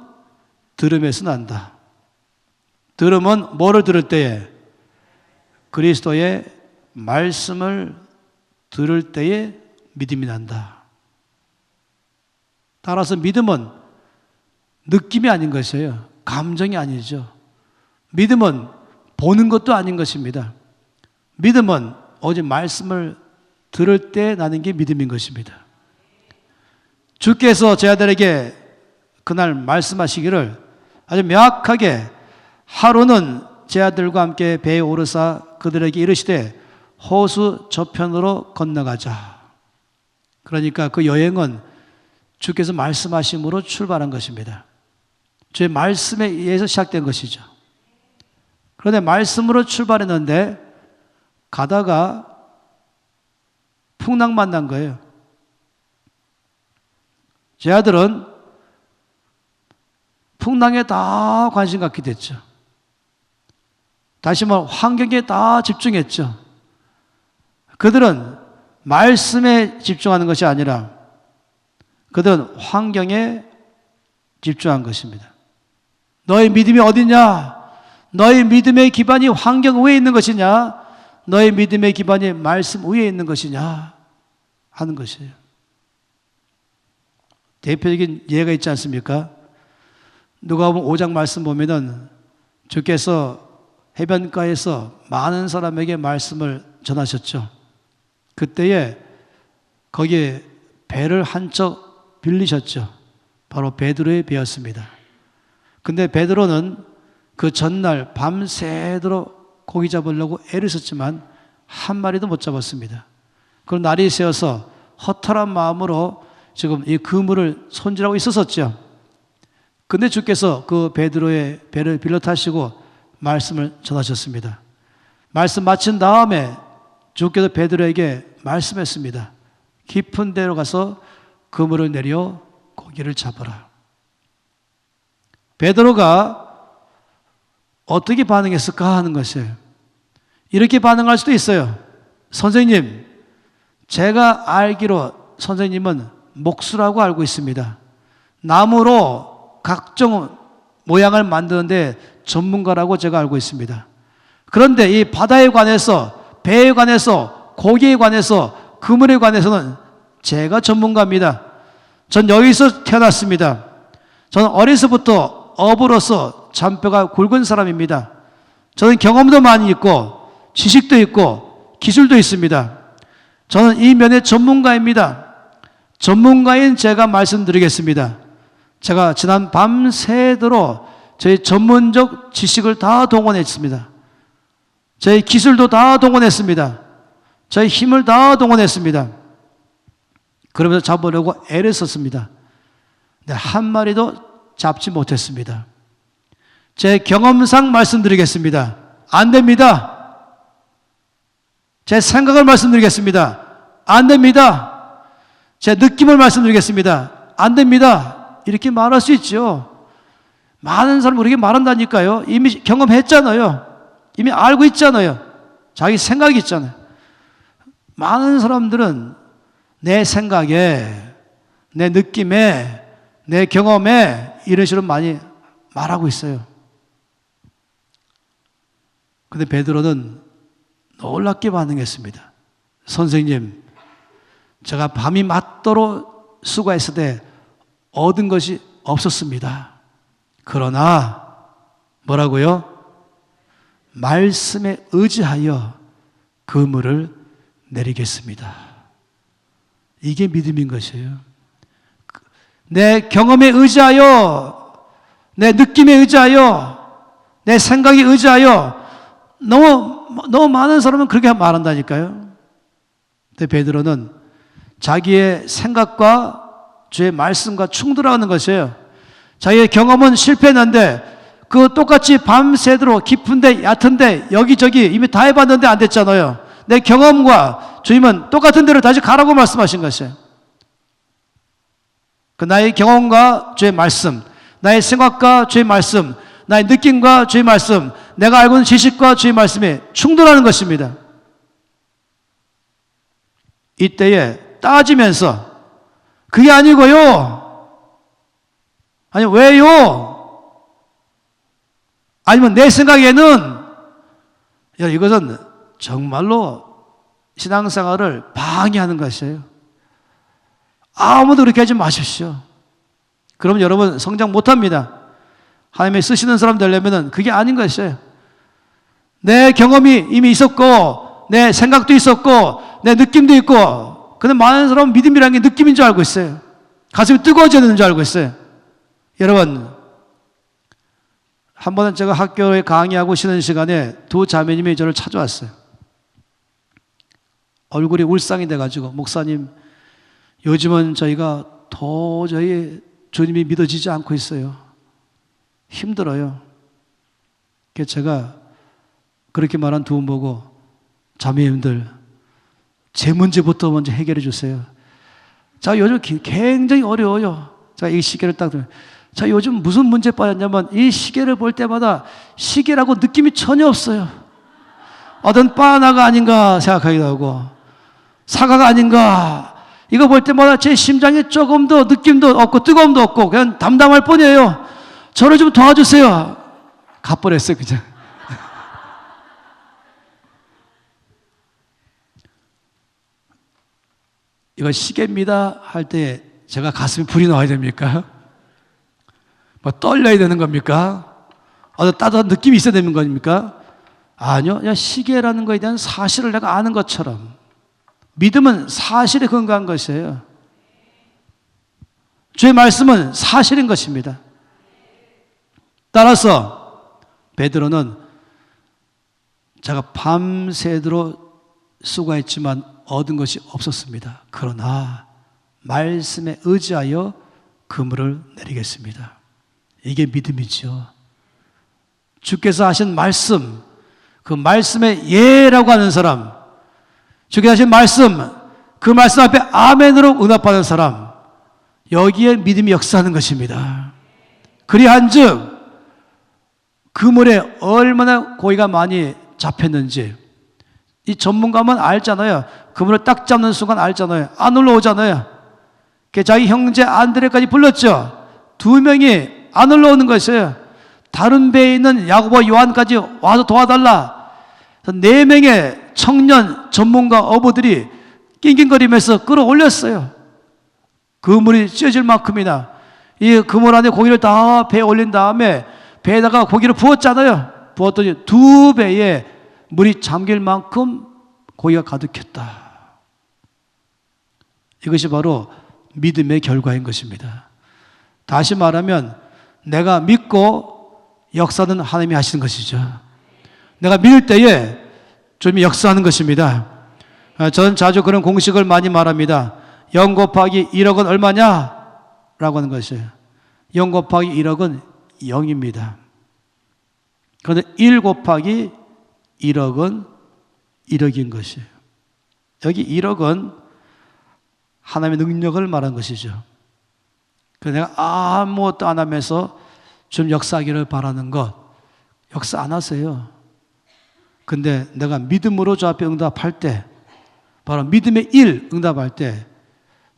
들음에서 난다. 들음은 뭐를 들을 때에? 그리스도의 말씀을 들을 때에 믿음이 난다. 따라서 믿음은 느낌이 아닌 것이에요. 감정이 아니죠. 믿음은 보는 것도 아닌 것입니다. 믿음은 오직 말씀을 들을 때 나는 게 믿음인 것입니다. 주께서 제 아들에게 그날 말씀하시기를 아주 명확하게 하루는 제 아들과 함께 배에 오르사 그들에게 이르시되 호수 저편으로 건너가자. 그러니까 그 여행은 주께서 말씀하심으로 출발한 것입니다. 주의 말씀에 의해서 시작된 것이죠. 그런데 말씀으로 출발했는데 가다가 풍랑 만난 거예요. 제 아들은 풍랑에 다 관심 갖게 됐죠. 다시 말해 환경에 다 집중했죠. 그들은 말씀에 집중하는 것이 아니라 그들은 환경에 집중한 것입니다. 너의 믿음이 어디냐? 너의 믿음의 기반이 환경 위에 있는 것이냐? 너의 믿음의 기반이 말씀 위에 있는 것이냐? 하는 것이에요. 대표적인 예가 있지 않습니까? 누가복음 5장 말씀 보면은 주께서 해변가에서 많은 사람에게 말씀을 전하셨죠. 그때에 거기에 배를 한 척 빌리셨죠. 바로 베드로의 배였습니다. 근데 베드로는 그 전날 밤새도록 고기 잡으려고 애를 썼지만 한 마리도 못 잡았습니다. 그럼 날이 새어서 허탈한 마음으로 지금 이 그물을 손질하고 있었었죠. 근데 주께서 그 베드로의 배를 빌려 타시고 말씀을 전하셨습니다. 말씀 마친 다음에 주께서 베드로에게 말씀했습니다. 깊은 데로 가서 그물을 내려 고기를 잡아라. 베드로가 어떻게 반응했을까 하는 것이에요. 이렇게 반응할 수도 있어요. 선생님, 제가 알기로 선생님은 목수라고 알고 있습니다. 나무로 각종 모양을 만드는데 전문가라고 제가 알고 있습니다. 그런데 이 바다에 관해서, 배에 관해서, 고기에 관해서, 그물에 관해서는 제가 전문가입니다. 전 여기서 태어났습니다. 저는 어려서부터 어부로서 잔뼈가 굵은 사람입니다. 저는 경험도 많이 있고 지식도 있고 기술도 있습니다. 저는 이 면의 전문가입니다. 전문가인 제가 말씀드리겠습니다. 제가 지난 밤새도록 저희 전문적 지식을 다 동원했습니다. 저희 기술도 다 동원했습니다. 저희 힘을 다 동원했습니다. 그러면서 잡으려고 애를 썼습니다. 근데 한 마리도 잡지 못했습니다. 제 경험상 말씀드리겠습니다. 안 됩니다. 제 생각을 말씀드리겠습니다. 안 됩니다. 제 느낌을 말씀드리겠습니다. 안 됩니다. 이렇게 말할 수 있죠. 많은 사람이 그렇게 말한다니까요. 이미 경험했잖아요. 이미 알고 있잖아요. 자기 생각이 있잖아요. 많은 사람들은 내 생각에, 내 느낌에, 내 경험에 이런 식으로 많이 말하고 있어요. 근데 베드로는 놀랍게 반응했습니다. 선생님, 제가 밤이 맞도록 수고했을 때 얻은 것이 없었습니다. 그러나 뭐라고요? 말씀에 의지하여 그물을 내리겠습니다. 이게 믿음인 것이에요. 내 경험에 의지하여, 내 느낌에 의지하여, 내 생각에 의지하여 너무 많은 사람은 그렇게 말한다니까요. 근데 베드로는 자기의 생각과 주의 말씀과 충돌하는 것이에요. 자기의 경험은 실패했는데 그 똑같이 밤새도록 깊은데 얕은데 여기저기 이미 다 해봤는데 안 됐잖아요. 내 경험과 주님은 똑같은 데로 다시 가라고 말씀하신 것이에요. 그 나의 경험과 주의 말씀, 나의 생각과 주의 말씀, 나의 느낌과 주의 말씀, 내가 알고 있는 지식과 주의 말씀이 충돌하는 것입니다. 이때에 따지면서 그게 아니고요. 아니 왜요? 아니면 내 생각에는 이것은 정말로 신앙생활을 방해하는 것이에요. 아무도 그렇게 하지 마십시오. 그러면 여러분 성장 못합니다. 하나님이 쓰시는 사람 되려면 그게 아닌 것이에요. 내 경험이 이미 있었고 내 생각도 있었고 내 느낌도 있고 근데 많은 사람은 믿음이라는 게 느낌인 줄 알고 있어요. 가슴이 뜨거워지는 줄 알고 있어요. 여러분 한 번은 제가 학교에 강의하고 쉬는 시간에 두 자매님이 저를 찾아왔어요. 얼굴이 울상이 돼가지고 목사님 요즘은 저희가 도저히 주님이 믿어지지 않고 있어요. 힘들어요. 그래서 제가 그렇게 말한 두 분 보고 자매님들 제 문제부터 먼저 해결해 주세요. 자, 요즘 굉장히 어려워요. 자, 이 시계를 딱 들어요. 자, 요즘 무슨 문제 빠졌냐면 이 시계를 볼 때마다 시계라고 느낌이 전혀 없어요. 어떤 바나가 아닌가 생각하기도 하고 사과가 아닌가 이거 볼 때마다 제 심장에 조금도 느낌도 없고 뜨거움도 없고 그냥 담담할 뿐이에요. 저를 좀 도와주세요. 가버렸어요 그냥. 이거 시계입니다 할 때 제가 가슴에 불이 나와야 됩니까? 뭐 떨려야 되는 겁니까? 어떤 따뜻한 느낌이 있어야 되는 겁니까? 아니요. 그냥 시계라는 것에 대한 사실을 내가 아는 것처럼 믿음은 사실에 근거한 것이에요. 주의 말씀은 사실인 것입니다. 따라서 베드로는 제가 밤새도록 수고했지만 얻은 것이 없었습니다. 그러나 말씀에 의지하여 그물을 내리겠습니다. 이게 믿음이죠. 주께서 하신 말씀, 그 말씀에 예라고 하는 사람, 주께서 하신 말씀, 그 말씀 앞에 아멘으로 응답하는 사람, 여기에 믿음이 역사하는 것입니다. 그리한즉 그물에 얼마나 고기가 많이 잡혔는지 이 전문가만 알잖아요. 그물을 딱 잡는 순간 알잖아요. 안 올라오잖아요. 자기 형제 안드레까지 불렀죠. 두 명이 안 올라오는 것이에요. 다른 배에 있는 야고보 요한까지 와서 도와달라. 네 명의 청년 전문가 어부들이 낑낑거리면서 끌어올렸어요. 그물이 찢어질 만큼이나 이 그물 안에 고기를 다 배에 올린 다음에 배에다가 고기를 부었잖아요. 부었더니 두 배에 물이 잠길 만큼 고기가 가득했다. 이것이 바로 믿음의 결과인 것입니다. 다시 말하면 내가 믿고 역사는 하나님이 하시는 것이죠. 내가 믿을 때에 주님이 역사하는 것입니다. 저는 자주 그런 공식을 많이 말합니다. 0 곱하기 1억은 얼마냐? 라고 하는 것이에요. 0 곱하기 1억은 0입니다. 그런데 1 곱하기 1억은 1억인 것이에요. 여기 1억은 하나님의 능력을 말한 것이죠. 그래서 내가 아무것도 안 하면서 좀 역사하기를 바라는 것, 역사 안 하세요. 근데 내가 믿음으로 저 앞에 응답할 때, 바로 믿음의 1 응답할 때,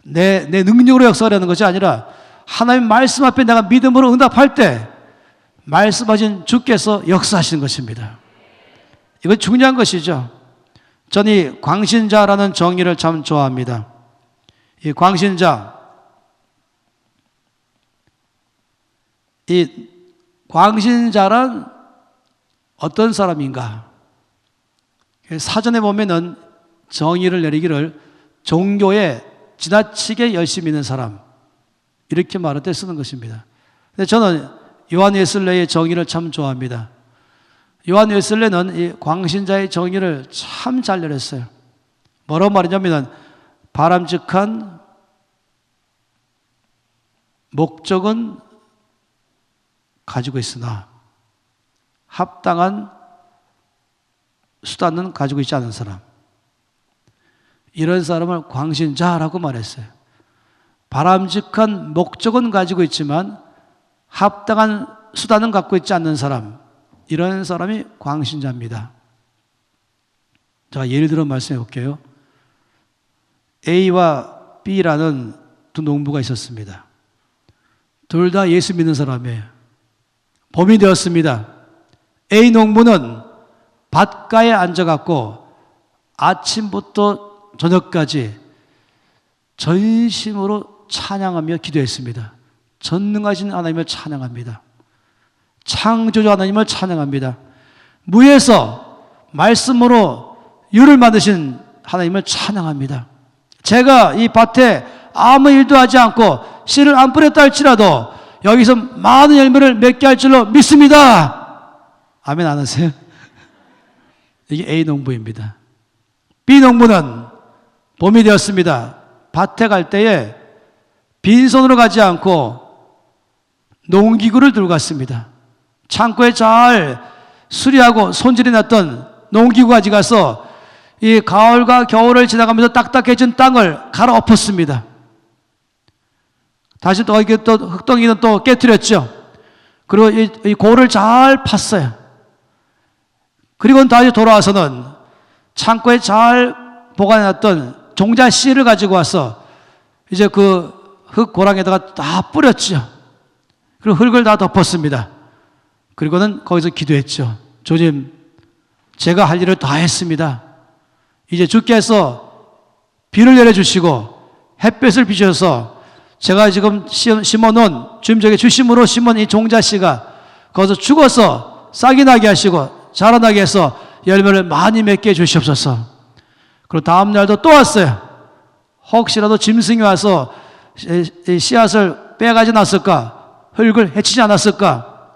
내 능력으로 역사하려는 것이 아니라 하나님 말씀 앞에 내가 믿음으로 응답할 때, 말씀하신 주께서 역사하시는 것입니다. 이건 중요한 것이죠. 저는 이 광신자라는 정의를 참 좋아합니다. 이 광신자, 이 광신자란 어떤 사람인가? 사전에 보면은 정의를 내리기를 종교에 지나치게 열심히 있는 사람, 이렇게 말할 때 쓰는 것입니다. 근데 저는 요한 웨슬레의 정의를 참 좋아합니다. 요한 웨슬레는 이 광신자의 정의를 참 잘 내렸어요. 뭐라고 말하냐면 바람직한 목적은 가지고 있으나 합당한 수단은 가지고 있지 않은 사람, 이런 사람을 광신자라고 말했어요. 바람직한 목적은 가지고 있지만 합당한 수단은 갖고 있지 않는 사람, 이런 사람이 광신자입니다. 자, 예를 들어 말씀해 볼게요. A와 B라는 두 농부가 있었습니다. 둘 다 예수 믿는 사람이에요. 봄이 되었습니다. A 농부는 밭가에 앉아갖고 아침부터 저녁까지 전심으로 찬양하며 기도했습니다. 전능하신 하나님을 찬양합니다. 창조주 하나님을 찬양합니다. 무에서 말씀으로 유를 만드신 하나님을 찬양합니다. 제가 이 밭에 아무 일도 하지 않고 씨를 안 뿌렸다 할지라도 여기서 많은 열매를 맺게 할 줄로 믿습니다. 아멘 안 하세요? 이게 A 농부입니다. B 농부는 봄이 되었습니다. 밭에 갈 때에 빈손으로 가지 않고 농기구를 들고 갔습니다. 창고에 잘 수리하고 손질해 놨던 농기구 가져가서 이 가을과 겨울을 지나가면서 딱딱해진 땅을 갈아 엎었습니다. 다시 또 이게 또 흙덩이는 또 깨트렸죠. 그리고 이 고를 잘 팠어요. 그리고 다시 돌아와서는 창고에 잘 보관해놨던 종자 씨를 가지고 와서 이제 그 흙 고랑에다가 다 뿌렸죠. 그리고 흙을 다 덮었습니다. 그리고는 거기서 기도했죠. 주님, 제가 할 일을 다 했습니다. 이제 주께서 비를 내려주시고 햇볕을 비춰서 제가 지금 심어놓은 주님에게 주심으로 심은 이 종자씨가 거기서 죽어서 싹이 나게 하시고 자라나게 해서 열매를 많이 맺게 해주시옵소서. 그리고 다음 날도 또 왔어요. 혹시라도 짐승이 와서 씨앗을 빼가지 않았을까? 흙을 해치지 않았을까?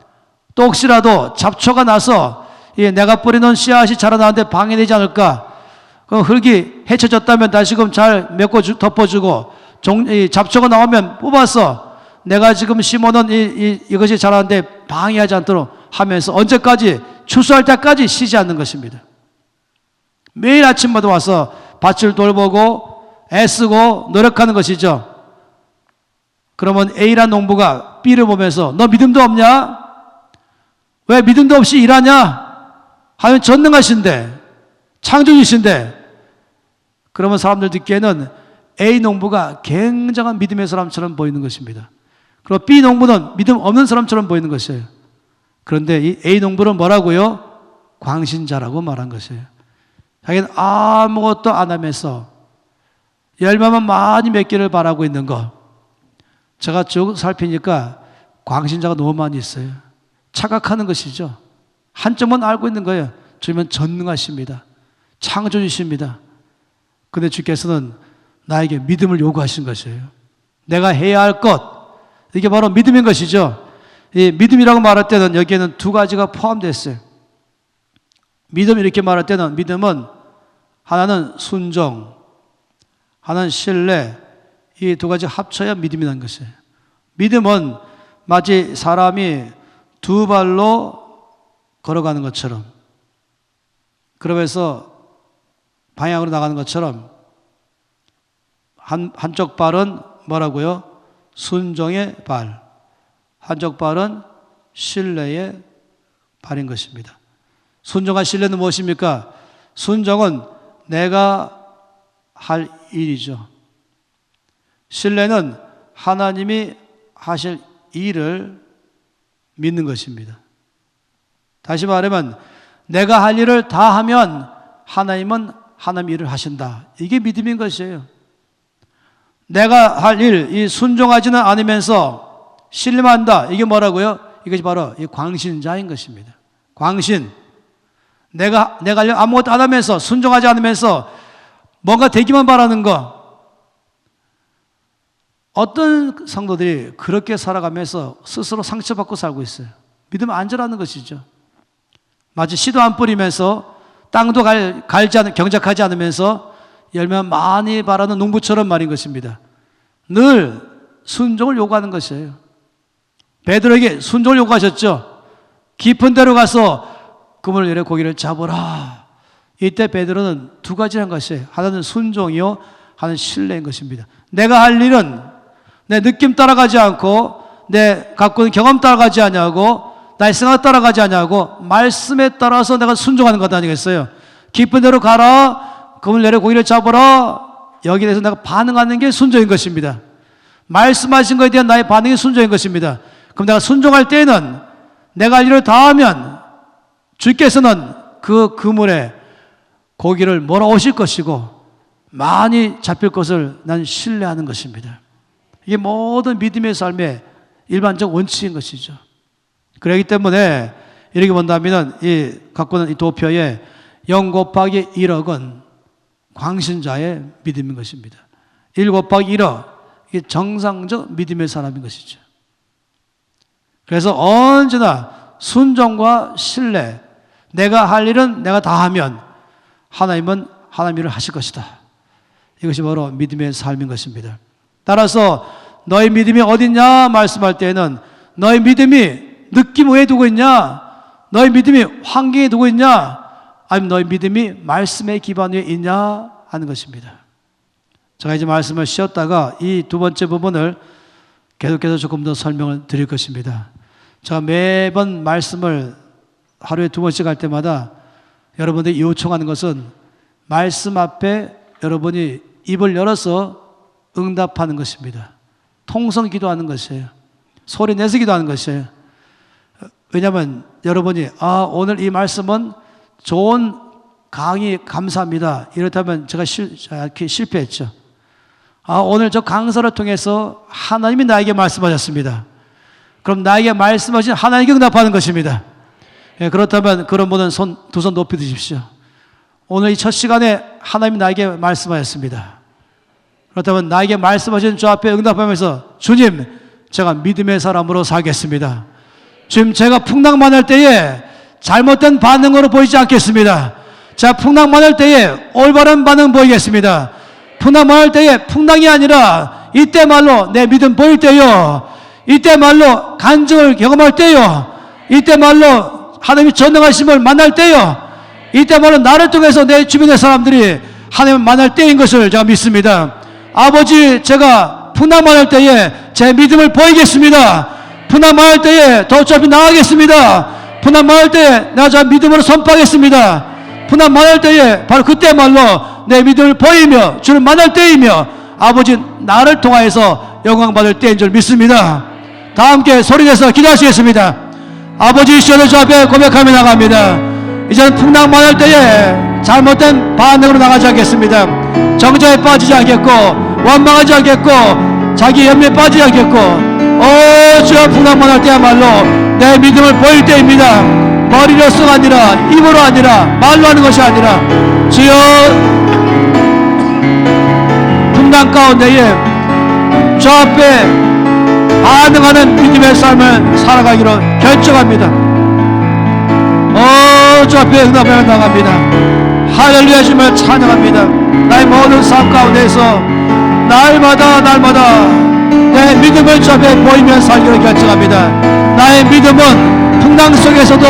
또 혹시라도 잡초가 나서 내가 뿌리는 씨앗이 자라나는데 방해되지 않을까? 그 흙이 해쳐졌다면 다시금 잘 메꿔 덮어주고 잡초가 나오면 뽑아서 내가 지금 심어놓은 이것이 자라는데 방해하지 않도록 하면서 언제까지? 추수할 때까지 쉬지 않는 것입니다. 매일 아침마다 와서 밭을 돌보고 애쓰고 노력하는 것이죠. 그러면 A란 농부가 B를 보면서 너 믿음도 없냐? 왜 믿음도 없이 일하냐? 하면 전능하신데 창조주신데. 그러면 사람들 듣기에는 A 농부가 굉장한 믿음의 사람처럼 보이는 것입니다. 그리고 B 농부는 믿음 없는 사람처럼 보이는 것이에요. 그런데 이 A 농부는 뭐라고요? 광신자라고 말한 것이에요. 자기는 아무것도 안 하면서 열매만 많이 맺기를 바라고 있는 것. 제가 쭉 살피니까 광신자가 너무 많이 있어요. 착각하는 것이죠. 한점은 알고 있는 거예요. 주님은 전능하십니다. 창조주십니다. 그런데 주께서는 나에게 믿음을 요구하신 것이에요. 내가 해야 할 것, 이게 바로 믿음인 것이죠. 이 믿음이라고 말할 때는 여기에는 두 가지가 포함됐어요. 믿음 이렇게 말할 때는 믿음은 하나는 순종, 하나는 신뢰, 이 두 가지 합쳐야 믿음이라는 것이에요. 믿음은 마치 사람이 두 발로 걸어가는 것처럼, 그러면서 방향으로 나가는 것처럼 한쪽 발은 뭐라고요? 순종의 발, 한쪽 발은 신뢰의 발인 것입니다. 순종과 신뢰는 무엇입니까? 순종은 내가 할 일이죠. 신뢰는 하나님이 하실 일을 믿는 것입니다. 다시 말하면 내가 할 일을 다 하면 하나님은 하나님 일을 하신다. 이게 믿음인 것이에요. 내가 할 일, 이 순종하지는 않으면서 신뢰한다. 이게 뭐라고요? 이것이 바로 이 광신자인 것입니다. 광신. 내가 할 일 아무것도 안 하면서 순종하지 않으면서 뭔가 되기만 바라는 거. 어떤 성도들이 그렇게 살아가면서 스스로 상처받고 살고 있어요. 믿음 안전하는 것이죠. 마치 씨도 안 뿌리면서 땅도 경작하지 않으면서 열매 많이 바라는 농부처럼 말인 것입니다. 늘 순종을 요구하는 것이에요. 베드로에게 순종을 요구하셨죠. 깊은 데로 가서 그물 내려 고기를 잡으라. 이때 베드로는 두 가지를 한 것이에요. 하나는 순종이요, 하나는 신뢰인 것입니다. 내가 할 일은 내 느낌 따라가지 않고 내 갖고 있는 경험 따라가지 않냐고 나의 생각 따라가지 않냐고 말씀에 따라서 내가 순종하는 것 아니겠어요? 깊은 데로 가라, 그물 내려 고기를 잡으라. 여기에 대해서 내가 반응하는 게 순종인 것입니다. 말씀하신 것에 대한 나의 반응이 순종인 것입니다. 그럼 내가 순종할 때에는 내가 할 일을 다 하면 주께서는 그 그물에 고기를 몰아오실 것이고 많이 잡힐 것을 난 신뢰하는 것입니다. 이게 모든 믿음의 삶의 일반적 원칙인 것이죠. 그렇기 때문에 이렇게 본다면 갖고 있는 이 도표에 0 곱하기 1억은 광신자의 믿음인 것입니다. 1 곱하기 1억, 이게 정상적 믿음의 사람인 것이죠. 그래서 언제나 순종과 신뢰, 내가 할 일은 내가 다 하면 하나님은 하나님 일을 하실 것이다. 이것이 바로 믿음의 삶인 것입니다. 따라서 너희 믿음이 어딨냐 말씀할 때에는 너희 믿음이 느낌 위에 두고 있냐, 너희 믿음이 환경에 두고 있냐, 아니면 너희 믿음이 말씀의 기반 위에 있냐 하는 것입니다. 제가 이제 말씀을 쉬었다가 이 두 번째 부분을 계속해서 조금 더 설명을 드릴 것입니다. 제가 매번 말씀을 하루에 2번씩 할 때마다 여러분들이 요청하는 것은 말씀 앞에 여러분이 입을 열어서 응답하는 것입니다. 통성 기도하는 것이에요. 소리 내서 기도하는 것이에요. 왜냐하면 여러분이 오늘 이 말씀은 좋은 강의 감사합니다. 이렇다면 제가 실패했죠. 오늘 저 강사를 통해서 하나님이 나에게 말씀하셨습니다. 그럼 나에게 말씀하신 하나님께 응답하는 것입니다. 그렇다면 그런 분은 두 손 높이 드십시오. 오늘 이 첫 시간에 하나님이 나에게 말씀하셨습니다. 그렇다면 나에게 말씀하신 주 앞에 응답하면서 주님, 제가 믿음의 사람으로 살겠습니다. 주님, 제가 풍랑만할 때에 잘못된 반응으로 보이지 않겠습니다. 제가 풍랑만할 때에 올바른 반응 보이겠습니다. 풍랑만할 때에 풍랑이 아니라 이때 말로 내 믿음 보일 때요, 이때 말로 간증을 경험할 때요, 이때 말로 하나님의 전능하심을 만날 때요, 이때 말로 나를 통해서 내 주변의 사람들이 하나님을 만날 때인 것을 제가 믿습니다. 아버지, 제가 풍랑만할 때에 제 믿음을 보이겠습니다. 풍랑만할 때에 더 높이 나가겠습니다. 풍랑만할 때에 내가 저 믿음으로 선포하겠습니다. 풍랑만할 때에 바로 그때 말로 내 믿음을 보이며 주를 만날 때이며 아버지 나를 통하여서 영광받을 때인 줄 믿습니다. 다 함께 소리내서 기도하시겠습니다. 아버지, 시온의 주 앞에 고백하며 나갑니다. 이제는 풍랑만할 때에 잘못된 반응으로 나가지 않겠습니다. 정죄에 빠지지 않겠고 원망하지 않겠고 자기 염려에 빠지지 않겠고 주여, 풍랑만할 때야말로 내 믿음을 보일 때입니다. 머리로서가 아니라 입으로 아니라 말로 하는 것이 아니라 주여, 풍랑 가운데에 주 앞에 반응하는 믿음의 삶을 살아가기로 결정합니다. 주 앞에 응답하며 나갑니다. 할렐루야, 주님을 찬양합니다. 나의 모든 삶 가운데에서 날마다 내 믿음을 주 앞에 보이며 살기로 결정합니다. 나의 믿음은 풍랑 속에서도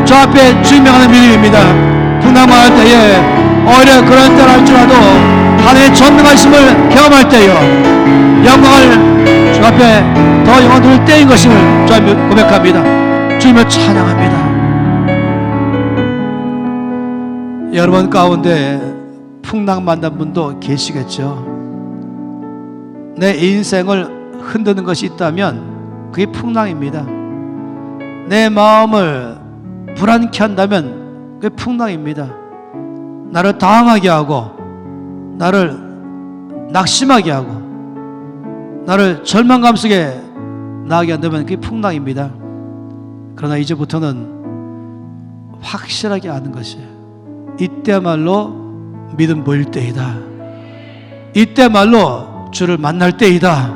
주 앞에 주명하는 믿음입니다. 풍랑만할 때에 오히려 그런 때를 할지라도 하나님의 전능하심을 경험할 때요, 영광을 주 앞에 더 영광 돌릴 때인 것임을 주 앞에 고백합니다. 주님을 찬양합니다. 여러분 가운데 풍랑 만난 분도 계시겠죠. 내 인생을 흔드는 것이 있다면 그게 풍랑입니다. 내 마음을 불안케 한다면 그게 풍랑입니다. 나를 당황하게 하고 나를 낙심하게 하고 나를 절망감 속에 나가게 한다면 그게 풍랑입니다. 그러나 이제부터는 확실하게 아는 것이에요. 이때말로 믿음 보일 때이다. 이때말로 주를 만날 때이다.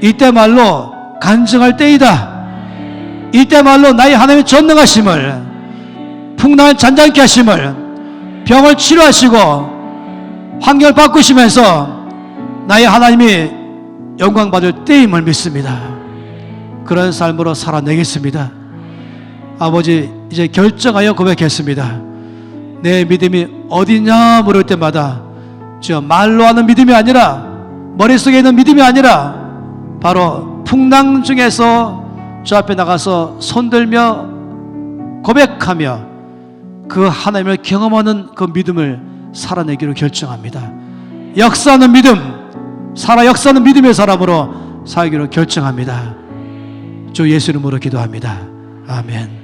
이때말로 간증할 때이다. 이때말로 나의 하나님의 전능하심을, 풍랑을 잔잔케 하심을, 병을 치료하시고 환경을 바꾸시면서 나의 하나님이 영광받을 때임을 믿습니다. 그런 삶으로 살아내겠습니다. 아버지, 이제 결정하여 고백했습니다. 내 믿음이 어디냐 물을 때마다 주여, 말로 하는 믿음이 아니라 머릿속에 있는 믿음이 아니라 바로 풍랑 중에서 주 앞에 나가서 손들며 고백하며 그 하나님을 경험하는 그 믿음을 살아내기로 결정합니다. 역사하는 믿음, 역사하는 믿음의 사람으로 살기로 결정합니다. 주 예수 이름으로 기도합니다. 아멘.